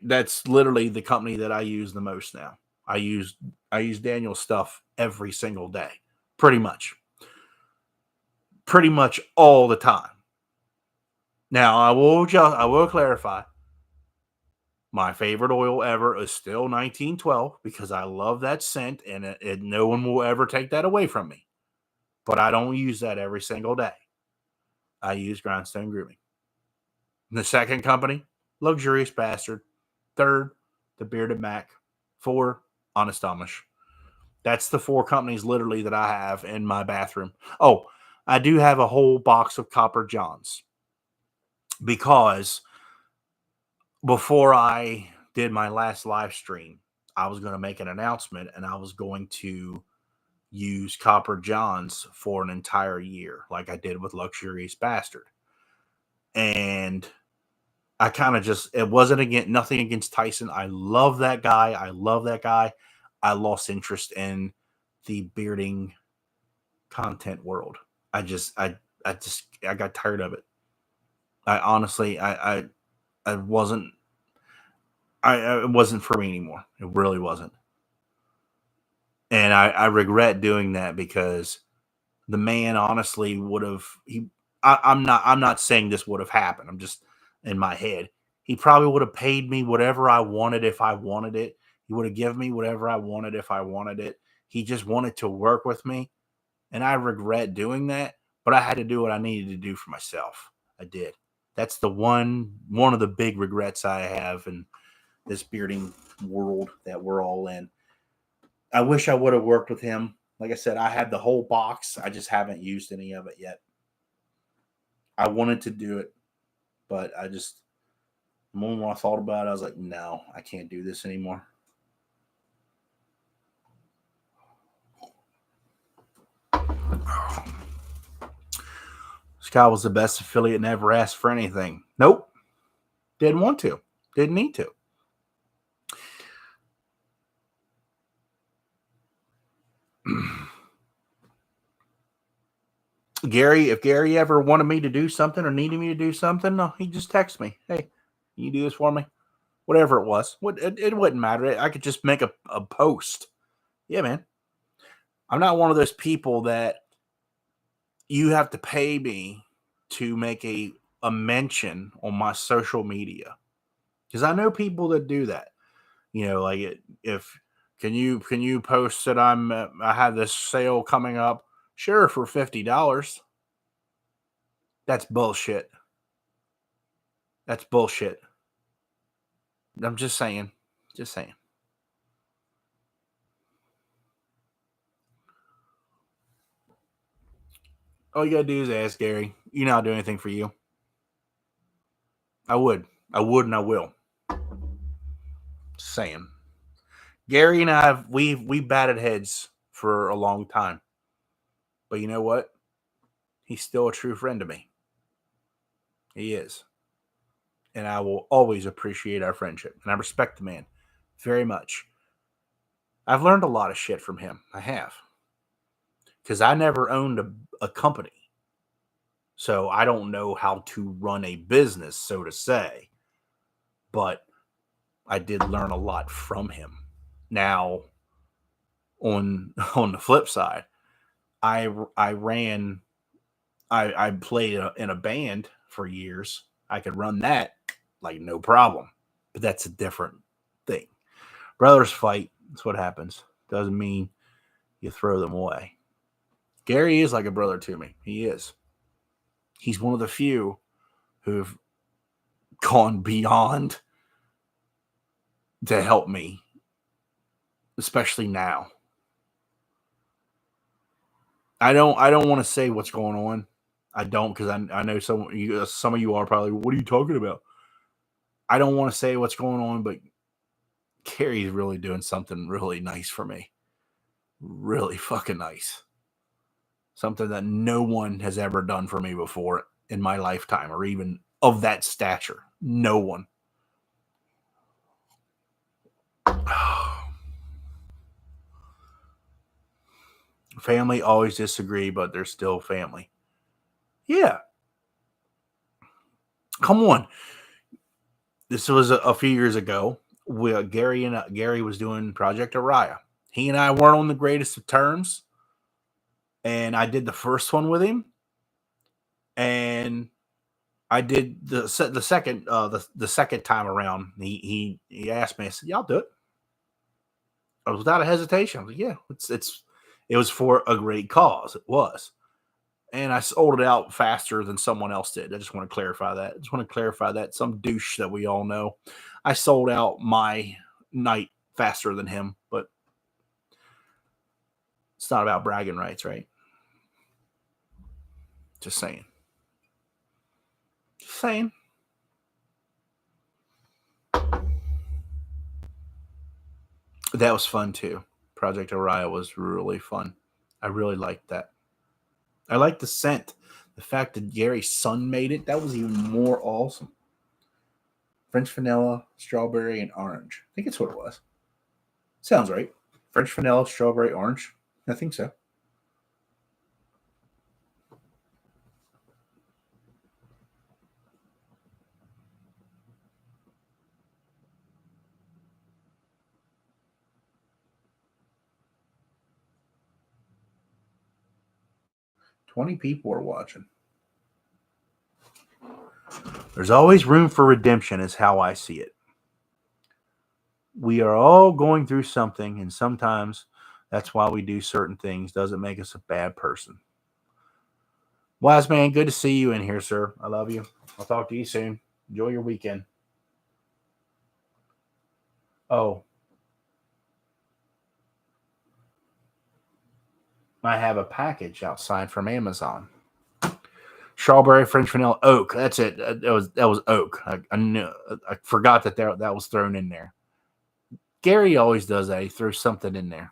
that's literally the company that I use the most now. I use Daniel's stuff every single day, pretty much all the time. Now I will clarify. My favorite oil ever is still 1912 because I love that scent and no one will ever take that away from me. But I don't use that every single day. I use Grindstone Grooming. And the second company, Luxurious Bastard. Third, the Bearded Mac. 4, Honest Amish. That's the 4 companies literally that I have in my bathroom. Oh, I do have a whole box of Copper Johns because before I did my last live stream, I was going to make an announcement and I was going to use Copper Johns for an entire year, like I did with Luxurious Bastard. And I kind of just, it wasn't nothing against Tyson. I love that guy. I lost interest in the bearding content world. I got tired of it. I honestly, it wasn't for me anymore. It really wasn't. And I regret doing that because the man honestly would have, I'm not saying this would have happened. I'm just in my head. He probably would have paid me whatever I wanted if I wanted it. He would have given me whatever I wanted if I wanted it. He just wanted to work with me. And I regret doing that, but I had to do what I needed to do for myself. I did. That's the one of the big regrets I have in this bearding world that we're all in. I wish I would have worked with him. Like I said, I had the whole box. I just haven't used any of it yet. I wanted to do it, but the moment when I thought about it, I was like, no, I can't do this anymore. Scott was the best affiliate, never asked for anything. Nope. Didn't want to. Didn't need to. Gary, if Gary ever wanted me to do something or needed me to do something, no, he just texted me. Hey, can you do this for me? Whatever it was. It wouldn't matter. I could just make a post. Yeah, man. I'm not one of those people that you have to pay me to make a mention on my social media. Because I know people that do that. You know, like if can you post that I have this sale coming up? Sure, for $50. That's bullshit. That's bullshit. I'm just saying. Just saying. All you gotta do is ask Gary. You know I'll do anything for you. I would and I will. Just saying. Gary and I we batted heads for a long time. But you know what? He's still a true friend to me. He is. And I will always appreciate our friendship. And I respect the man very much. I've learned a lot of shit from him. I have. Because I never owned a company. So I don't know how to run a business, so to say. But I did learn a lot from him. Now, on the flip side, I played in a band for years. I could run that like no problem. But that's a different thing. Brothers fight. That's what happens. Doesn't mean you throw them away. Gary is like a brother to me. He is. He's one of the few who've gone beyond to help me, especially now. I don't want to say what's going on. I don't, because I know some of you are probably, what are you talking about? I don't want to say what's going on, but Gary's really doing something really nice for me. Really fucking nice. Something that no one has ever done for me before in my lifetime, or even of that stature. No one. Family always disagree, but they're still family. Yeah. Come on. This was a few years ago. Gary was doing Project Araya. He and I weren't on the greatest of terms, and I did the first one with him, and I did the second time around. He asked me. I said, "Yeah, I'll do it." I was without a hesitation. I was like, "Yeah, it was for a great cause. It was." And I sold it out faster than someone else did. I just want to clarify that. Some douche that we all know. I sold out my night faster than him, but It's not about bragging rights, right? Just saying. Just saying. That was fun too. Project Orion was really fun. I really liked that. I liked the scent. The fact that Gary's son made it, that was even more awesome. French vanilla, strawberry, and orange. I think that's what it was. Sounds right. French vanilla, strawberry, orange. I think so. $20 people are watching. There's always room for redemption, is how I see it. We are all going through something, and sometimes that's why we do certain things. Doesn't make us a bad person. Wise man, good to see you in here, sir. I love you. I'll talk to you soon. Enjoy your weekend. Oh, I have a package outside from Amazon. Strawberry, French vanilla, oak. That's it. That was oak. I knew. I forgot that was thrown in there. Gary always does that. He throws something in there.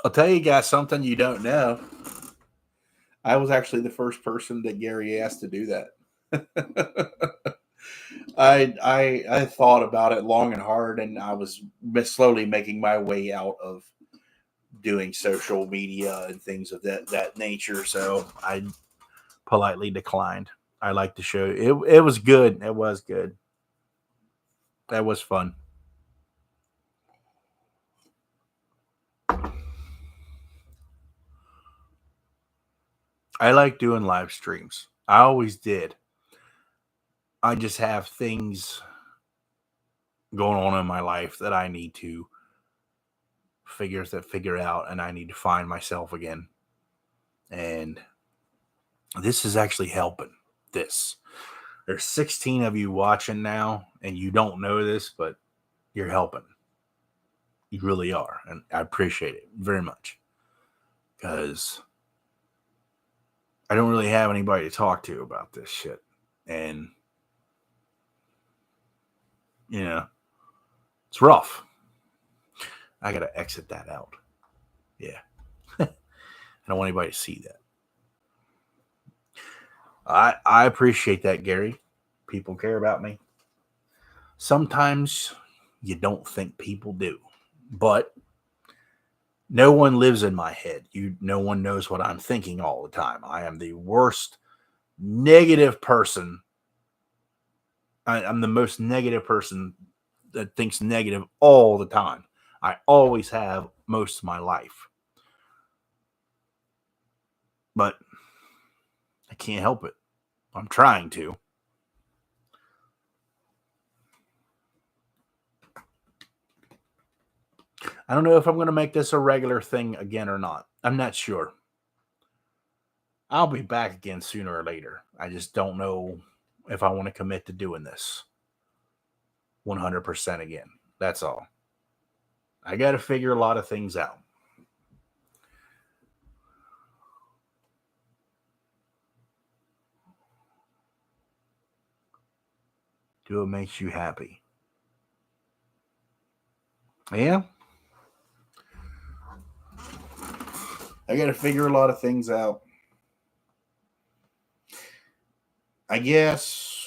I'll tell you guys something you don't know. I was actually the first person that Gary asked to do that. I thought about it long and hard, and I was slowly making my way out of doing social media and things of that nature. So I politely declined. I like the show. It was good. It was good. That was fun. I like doing live streams. I always did. I just have things going on in my life that I need to figure out, and I need to find myself again. And this is actually helping. There's 16 of you watching now, and you don't know this, but you're helping. You really are, and I appreciate it very much, because I don't really have anybody to talk to about this shit. And, you know, it's rough. I got to exit that out. Yeah. I don't want anybody to see that. I appreciate that, Gary. People care about me. Sometimes you don't think people do. But no one lives in my head. No one knows what I'm thinking all the time. I am the worst negative person. I'm the most negative person that thinks negative all the time. I always have most of my life. But I can't help it. I'm trying to. I don't know if I'm going to make this a regular thing again or not. I'm not sure. I'll be back again sooner or later. I just don't know if I want to commit to doing this 100% again. That's all. I got to figure a lot of things out. Do what makes you happy. Yeah. I got to figure a lot of things out. I guess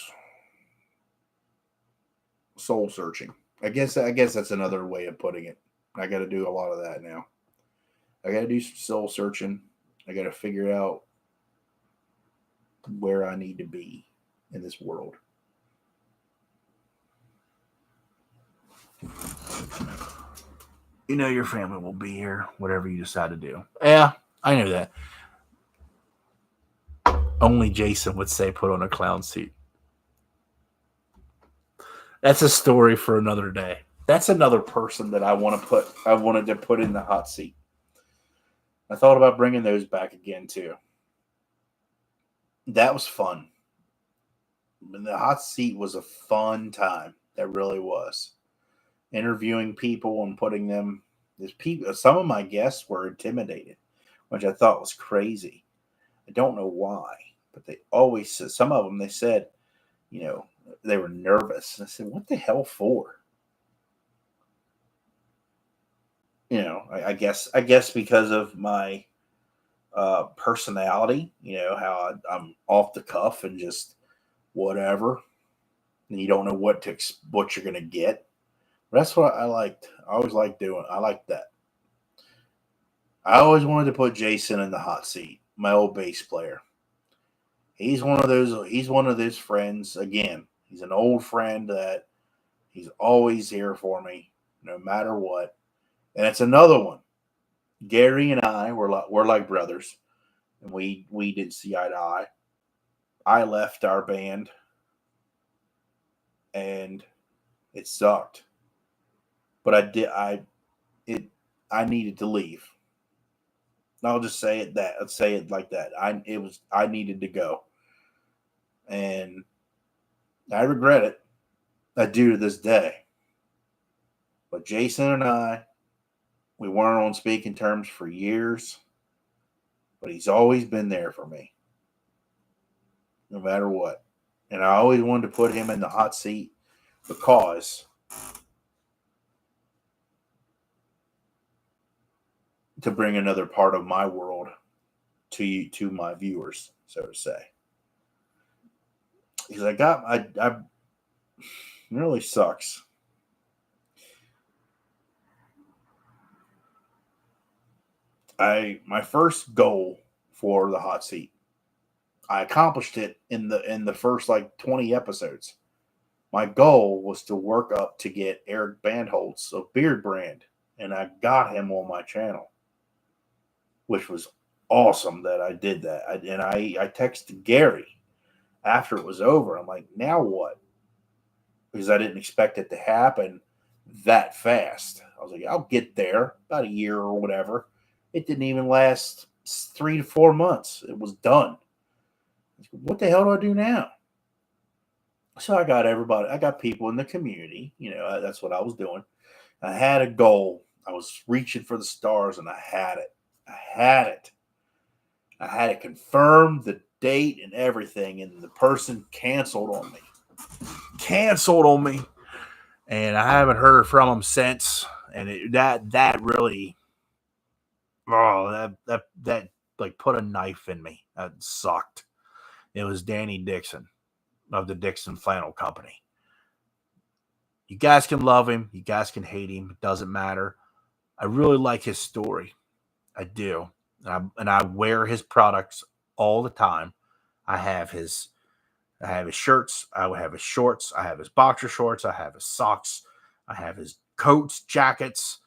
soul searching. I guess that's another way of putting it. I got to do a lot of that now. I got to do some soul searching. I got to figure out where I need to be in this world. You know your family will be here, whatever you decide to do. Yeah, I know that. Only Jason would say put on a clown suit. That's a story for another day. That's another person that I wanted to put in the hot seat. I thought about bringing those back again too. That was fun. The hot seat was a fun time. That really was. Interviewing people and putting them. There's people. Some of my guests were intimidated, which I thought was crazy. I don't know why, but they always said. Some of them they said, you know, they were nervous. And I said, "What the hell for?" I guess because of my personality. How I'm off the cuff and just whatever, and you don't know what you're gonna get. That's what I liked. I always liked doing. I liked that. I always wanted to put Jason in the hot seat. My old bass player. He's one of those. He's one of those friends. Again, he's an old friend that he's always here for me, no matter what. And it's another one. Gary and I we're like brothers, and we didn't see eye to eye. I left our band, and it sucked. But it I needed to leave. I'll just say it that. Let's say it like that. I needed to go, and I regret it. I do to this day. But Jason and I, we weren't on speaking terms for years, but he's always been there for me, no matter what. And I always wanted to put him in the hot seat because to bring another part of my world to you, to my viewers, so to say. Because I it really sucks. My first goal for the hot seat, I accomplished it in the first like 20 episodes. My goal was to work up to get Eric Bandholtz of Beard Brand, and I got him on my channel, which was awesome that I did that. I texted Gary after it was over. I'm like, now what? Because I didn't expect it to happen that fast. I was like, I'll get there about a year or whatever. It didn't even last 3 to 4 months. It was done. What the hell do I do now? So I got everybody, I got people in the community. That's what I was doing. I had a goal. I was reaching for the stars and I had it. I had it. I had it confirmed, the date and everything, and the person canceled on me. Canceled on me, and I haven't heard from him since. And that really, that like put a knife in me. That sucked. It was Danny Dixon of the Dixon Flannel Company. You guys can love him, you guys can hate him. It doesn't matter. I really like his story. I do. And I wear his products all the time. I have his shirts, I have his shorts, I have his boxer shorts, I have his socks, I have his coats, jackets,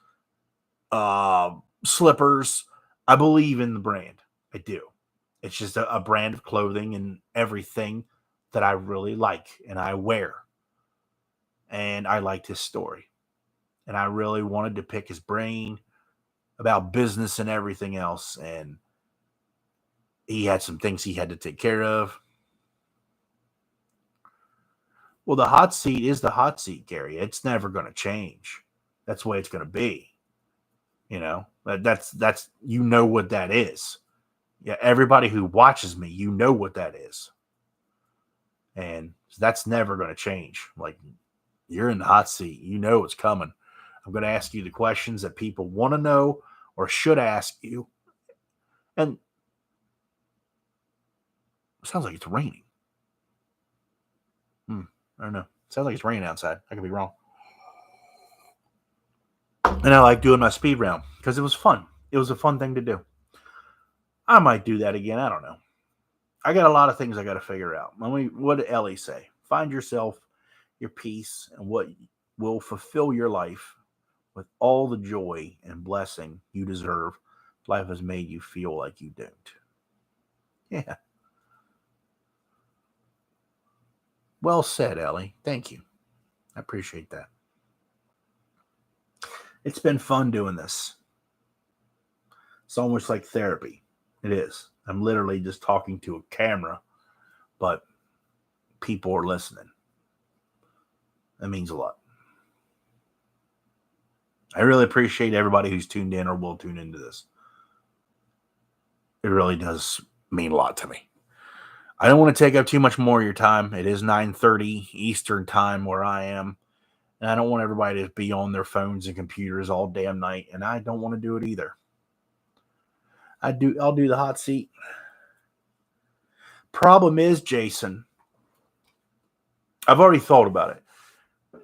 slippers. I believe in the brand. I do. It's just a brand of clothing and everything that I really like and I wear. And I liked his story. And I really wanted to pick his brain about business and everything else. And he had some things he had to take care of. Well, the hot seat is the hot seat, Gary. It's never going to change. That's the way it's going to be. That's what that is. Yeah, everybody who watches me, what that is. And that's never going to change. Like, you're in the hot seat. It's coming. I'm going to ask you the questions that people want to know or should ask you. And it sounds like it's raining. I don't know. It sounds like it's raining outside. I could be wrong. And I like doing my speed round because it was fun. It was a fun thing to do. I might do that again. I don't know. I got a lot of things I got to figure out. What did Ellie say? Find yourself, your peace, and what will fulfill your life with all the joy and blessing you deserve. Life has made you feel like you don't. Yeah. Well said, Ellie. Thank you. I appreciate that. It's been fun doing this. It's almost like therapy. It is. I'm literally just talking to a camera, but people are listening. That means a lot. I really appreciate everybody who's tuned in or will tune into this. It really does mean a lot to me. I don't want to take up too much more of your time. It is 9:30 Eastern time where I am. And I don't want everybody to be on their phones and computers all damn night. And I don't want to do it either. I'll do the hot seat. Problem is, Jason, I've already thought about it.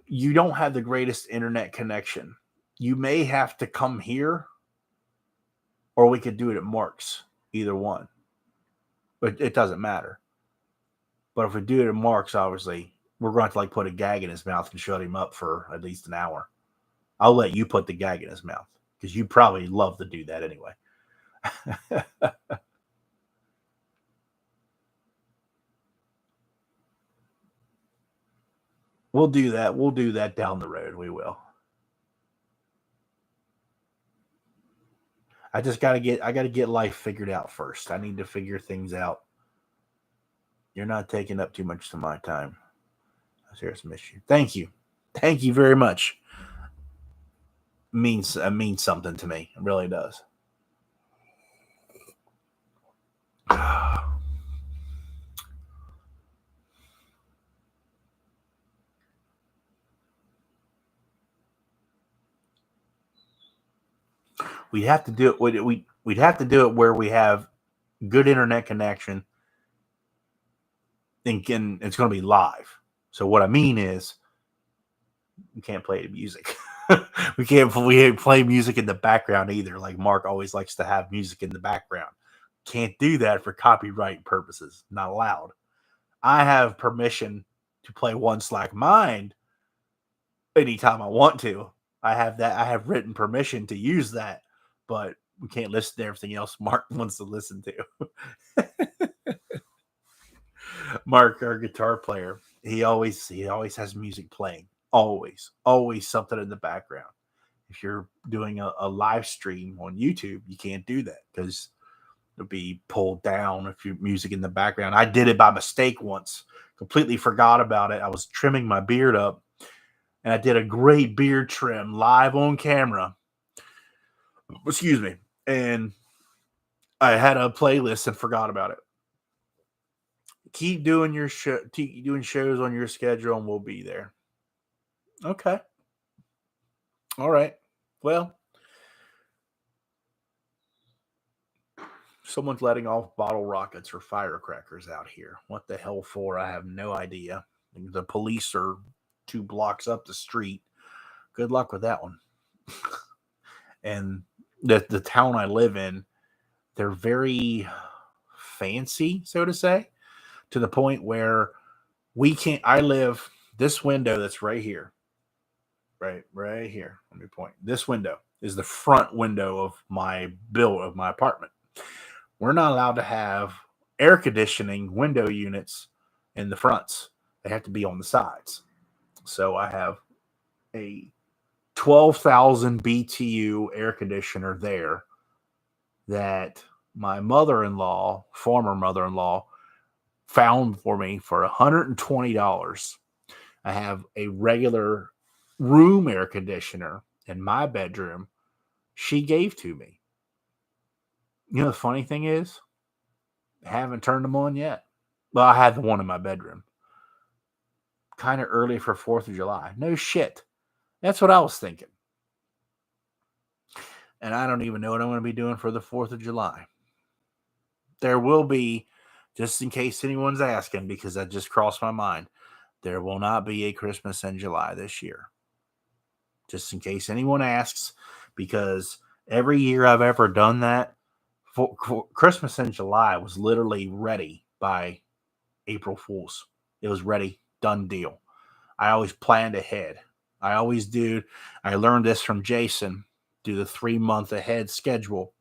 You don't have the greatest internet connection. You may have to come here, or we could do it at Mark's. Either one. But it doesn't matter. But if we do it at Mark's, obviously, we're going to have to put a gag in his mouth and shut him up for at least an hour. I'll let you put the gag in his mouth because you probably love to do that anyway. We'll do that. We'll do that down the road. We will. I got to get life figured out first. I need to figure things out. You're not taking up too much of my time. I seriously miss you. Thank you. Thank you very much. It means something to me. It really does. We'd have to do it. We'd have to do it where we have good internet connection, and it's going to be live. So what I mean is, we can't play music. we can't play music in the background either. Like Mark always likes to have music in the background. Can't do that for copyright purposes. Not allowed. I have permission to play One Slack Mind anytime I want to. I have written permission to use that, but we can't listen to everything else Mark wants to listen to. Mark, our guitar player, he always has music playing. Always something in the background. If you're doing a live stream on YouTube, you can't do that because it'll be pulled down if you're music in the background. I did it by mistake once. Completely forgot about it. I was trimming my beard up, and I did a great beard trim live on camera. Excuse me. And I had a playlist and forgot about it. Keep doing your doing shows on your schedule, and we'll be there. Okay. All right. Well, someone's letting off bottle rockets or firecrackers out here. What the hell for? I have no idea. The police are 2 blocks up the street. Good luck with that one. And the town I live in, they're very fancy, so to say, to the point where this window that's right here. Right here. Let me point. This window is the front window of my apartment. We're not allowed to have air conditioning window units in the fronts. They have to be on the sides. So I have a 12,000 BTU air conditioner there that my former mother-in-law, found for me for $120. I have a regular room air conditioner in my bedroom she gave to me. You know, the funny thing is, I haven't turned them on yet. Well, I had the one in my bedroom. Kind of early for 4th of July. No shit. That's what I was thinking. And I don't even know what I'm going to be doing for the 4th of July. There will be, just in case anyone's asking, because that just crossed my mind, there will not be a Christmas in July this year. Just in case anyone asks, because every year I've ever done that, for Christmas in July was literally ready by April Fool's. It was ready, done deal. I always planned ahead. I always do. I learned this from Jason. Do the 3-month ahead schedule,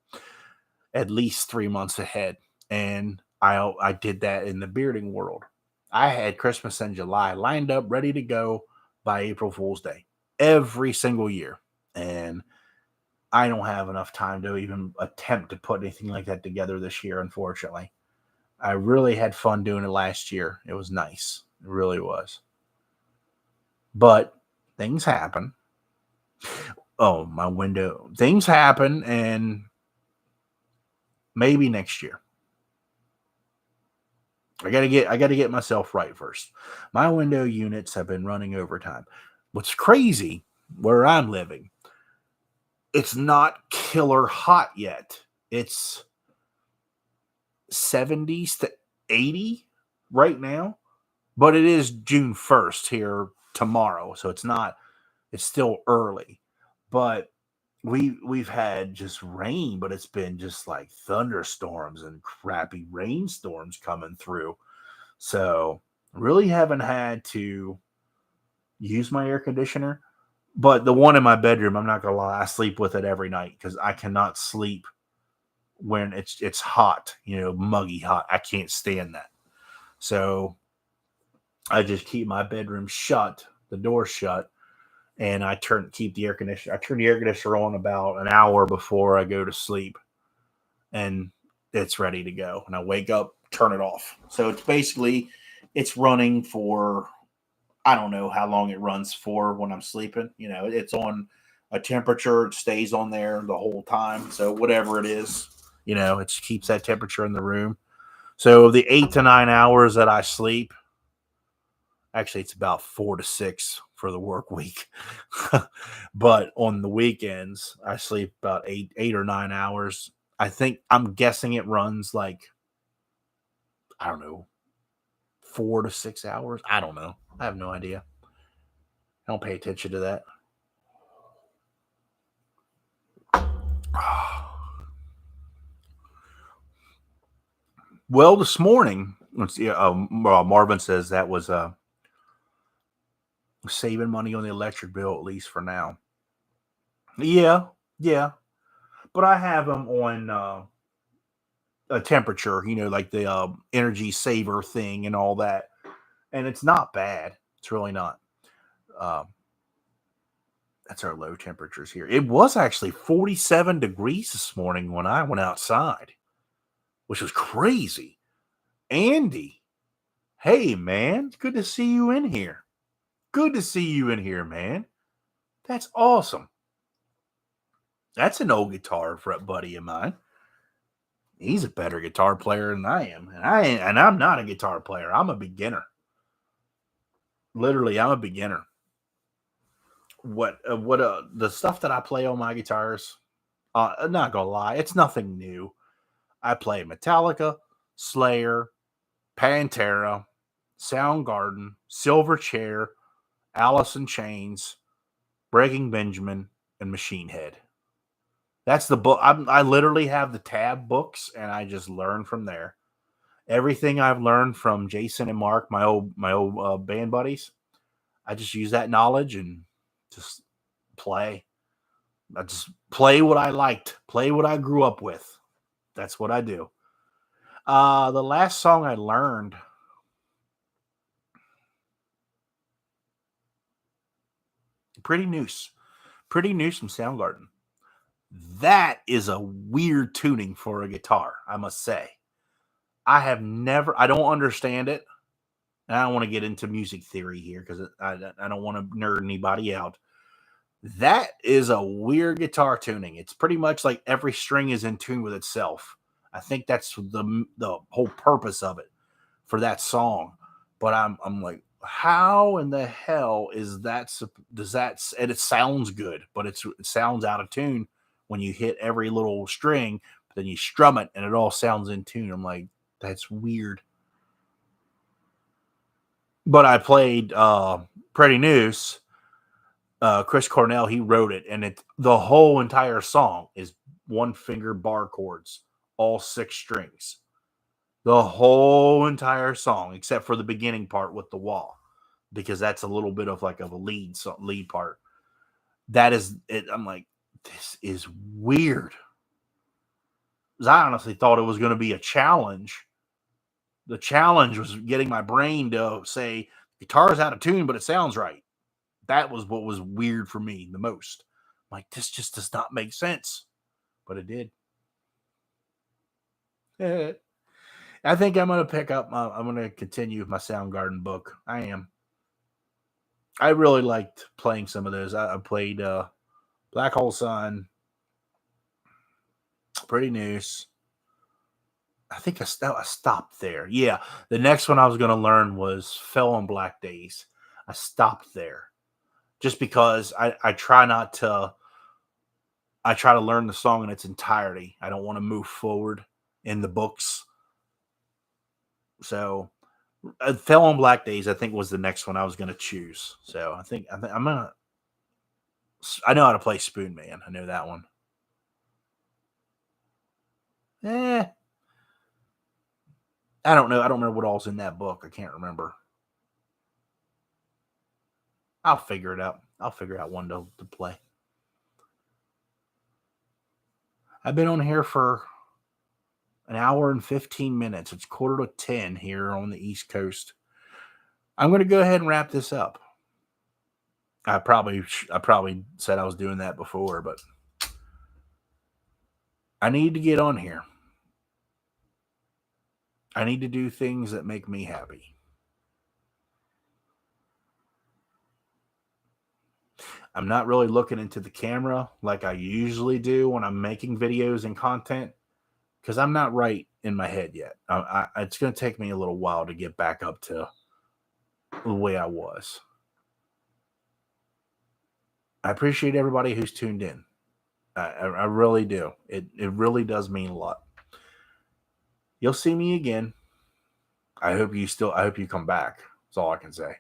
at least 3 months ahead. And I did that in the bearding world. I had Christmas in July lined up, ready to go by April Fool's Day. Every single year. And I don't have enough time to even attempt to put anything like that together this year, unfortunately. I really had fun doing it last year. It was nice. It really was. But things happen. Oh, my window. Things happen, and maybe next year. I gotta get myself right first. My window units have been running overtime. What's crazy where I'm living, it's not killer hot yet. It's 70s to 80 right now, but it is June 1st here tomorrow, so it's still early. But we've had just rain, but it's been just like thunderstorms and crappy rainstorms coming through. So really haven't had to use my air conditioner. But the one in my bedroom, I'm not gonna lie, I sleep with it every night because I cannot sleep when it's hot, muggy hot. I can't stand that. So I just keep my bedroom shut, the door shut, and I keep the air conditioner. I turn the air conditioner on about an hour before I go to sleep, and it's ready to go. And I wake up, turn it off. So it's running for, I don't know how long it runs for when I'm sleeping. It's on a temperature, it stays on there the whole time. So whatever it is, it keeps that temperature in the room. So the 8 to 9 hours that I sleep, actually it's about 4 to 6 for the work week. But on the weekends, I sleep about 8 or 9 hours. I'm guessing it runs like, I don't know, 4 to 6 hours. I don't know. I have no idea. I don't pay attention to that. Well, this morning, Marvin says that was saving money on the electric bill, at least for now. Yeah, yeah. But I have them on a temperature, like the energy saver thing and all that. And it's not bad. It's really not. Um, that's our low temperatures here. It was actually 47 degrees this morning when I went outside, which was crazy. Andy, hey, man, it's good to see you in here. Good to see you in here, man. That's awesome. That's an old guitar for a buddy of mine. He's a better guitar player than I am, and I'm not a guitar player. I'm a beginner. Literally, I'm a beginner. The stuff that I play on my guitars, I'm not gonna lie, it's nothing new. I play Metallica, Slayer, Pantera, Soundgarden, Silverchair, Alice in Chains, Breaking Benjamin, and Machine Head. That's the book. I literally have the tab books, and I just learn from there. Everything I've learned from Jason and Mark, my old band buddies, I just use that knowledge and just play. I just play what I liked, play what I grew up with. That's what I do. The last song I learned, Pretty Noose from Soundgarden. That is a weird tuning for a guitar, I must say. I don't understand it. And I don't want to get into music theory here because I don't want to nerd anybody out. That is a weird guitar tuning. It's pretty much like every string is in tune with itself. I think that's the whole purpose of it for that song. But I'm like, how in the hell is that? And it sounds good, but it sounds out of tune when you hit every little string. But then you strum it, and it all sounds in tune. I'm like, that's weird. But I played Pretty Noose. Chris Cornell, he wrote it, and the whole entire song is one finger bar chords, all 6 strings. The whole entire song, except for the beginning part with the wah, because that's a little bit of like a lead part. That is it. I'm like, this is weird. Because I honestly thought it was going to be a challenge. The challenge was getting my brain to say guitar's out of tune, but it sounds right. That was what was weird for me the most. Like, this just does not make sense. But it did. I think I'm going to I'm going to continue with my Soundgarden book. I am. I really liked playing some of those. I played Black Hole Sun, Pretty Noose. I think I stopped there. Yeah. The next one I was going to learn was Fell on Black Days. I stopped there just because I try to learn the song in its entirety. I don't want to move forward in the books. So Fell on Black Days, I think, was the next one I was going to choose. So I think I'm going to, I know how to play Spoon Man. I know that one. I don't know. I don't remember what all's in that book. I can't remember. I'll figure it out. I'll figure out one to play. I've been on here for an hour and 15 minutes. It's 9:45 here on the East Coast. I'm going to go ahead and wrap this up. I probably said I was doing that before, but I need to get on here. I need to do things that make me happy. I'm not really looking into the camera like I usually do when I'm making videos and content because I'm not right in my head yet. It's going to take me a little while to get back up to the way I was. I appreciate everybody who's tuned in. I really do. It really does mean a lot. You'll see me again. I hope you come back. That's all I can say.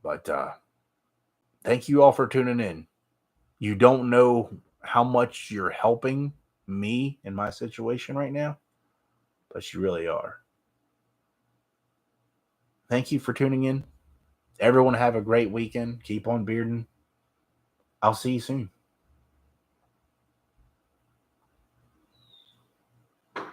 But thank you all for tuning in. You don't know how much you're helping me in my situation right now, but you really are. Thank you for tuning in. Everyone have a great weekend. Keep on bearding. I'll see you soon.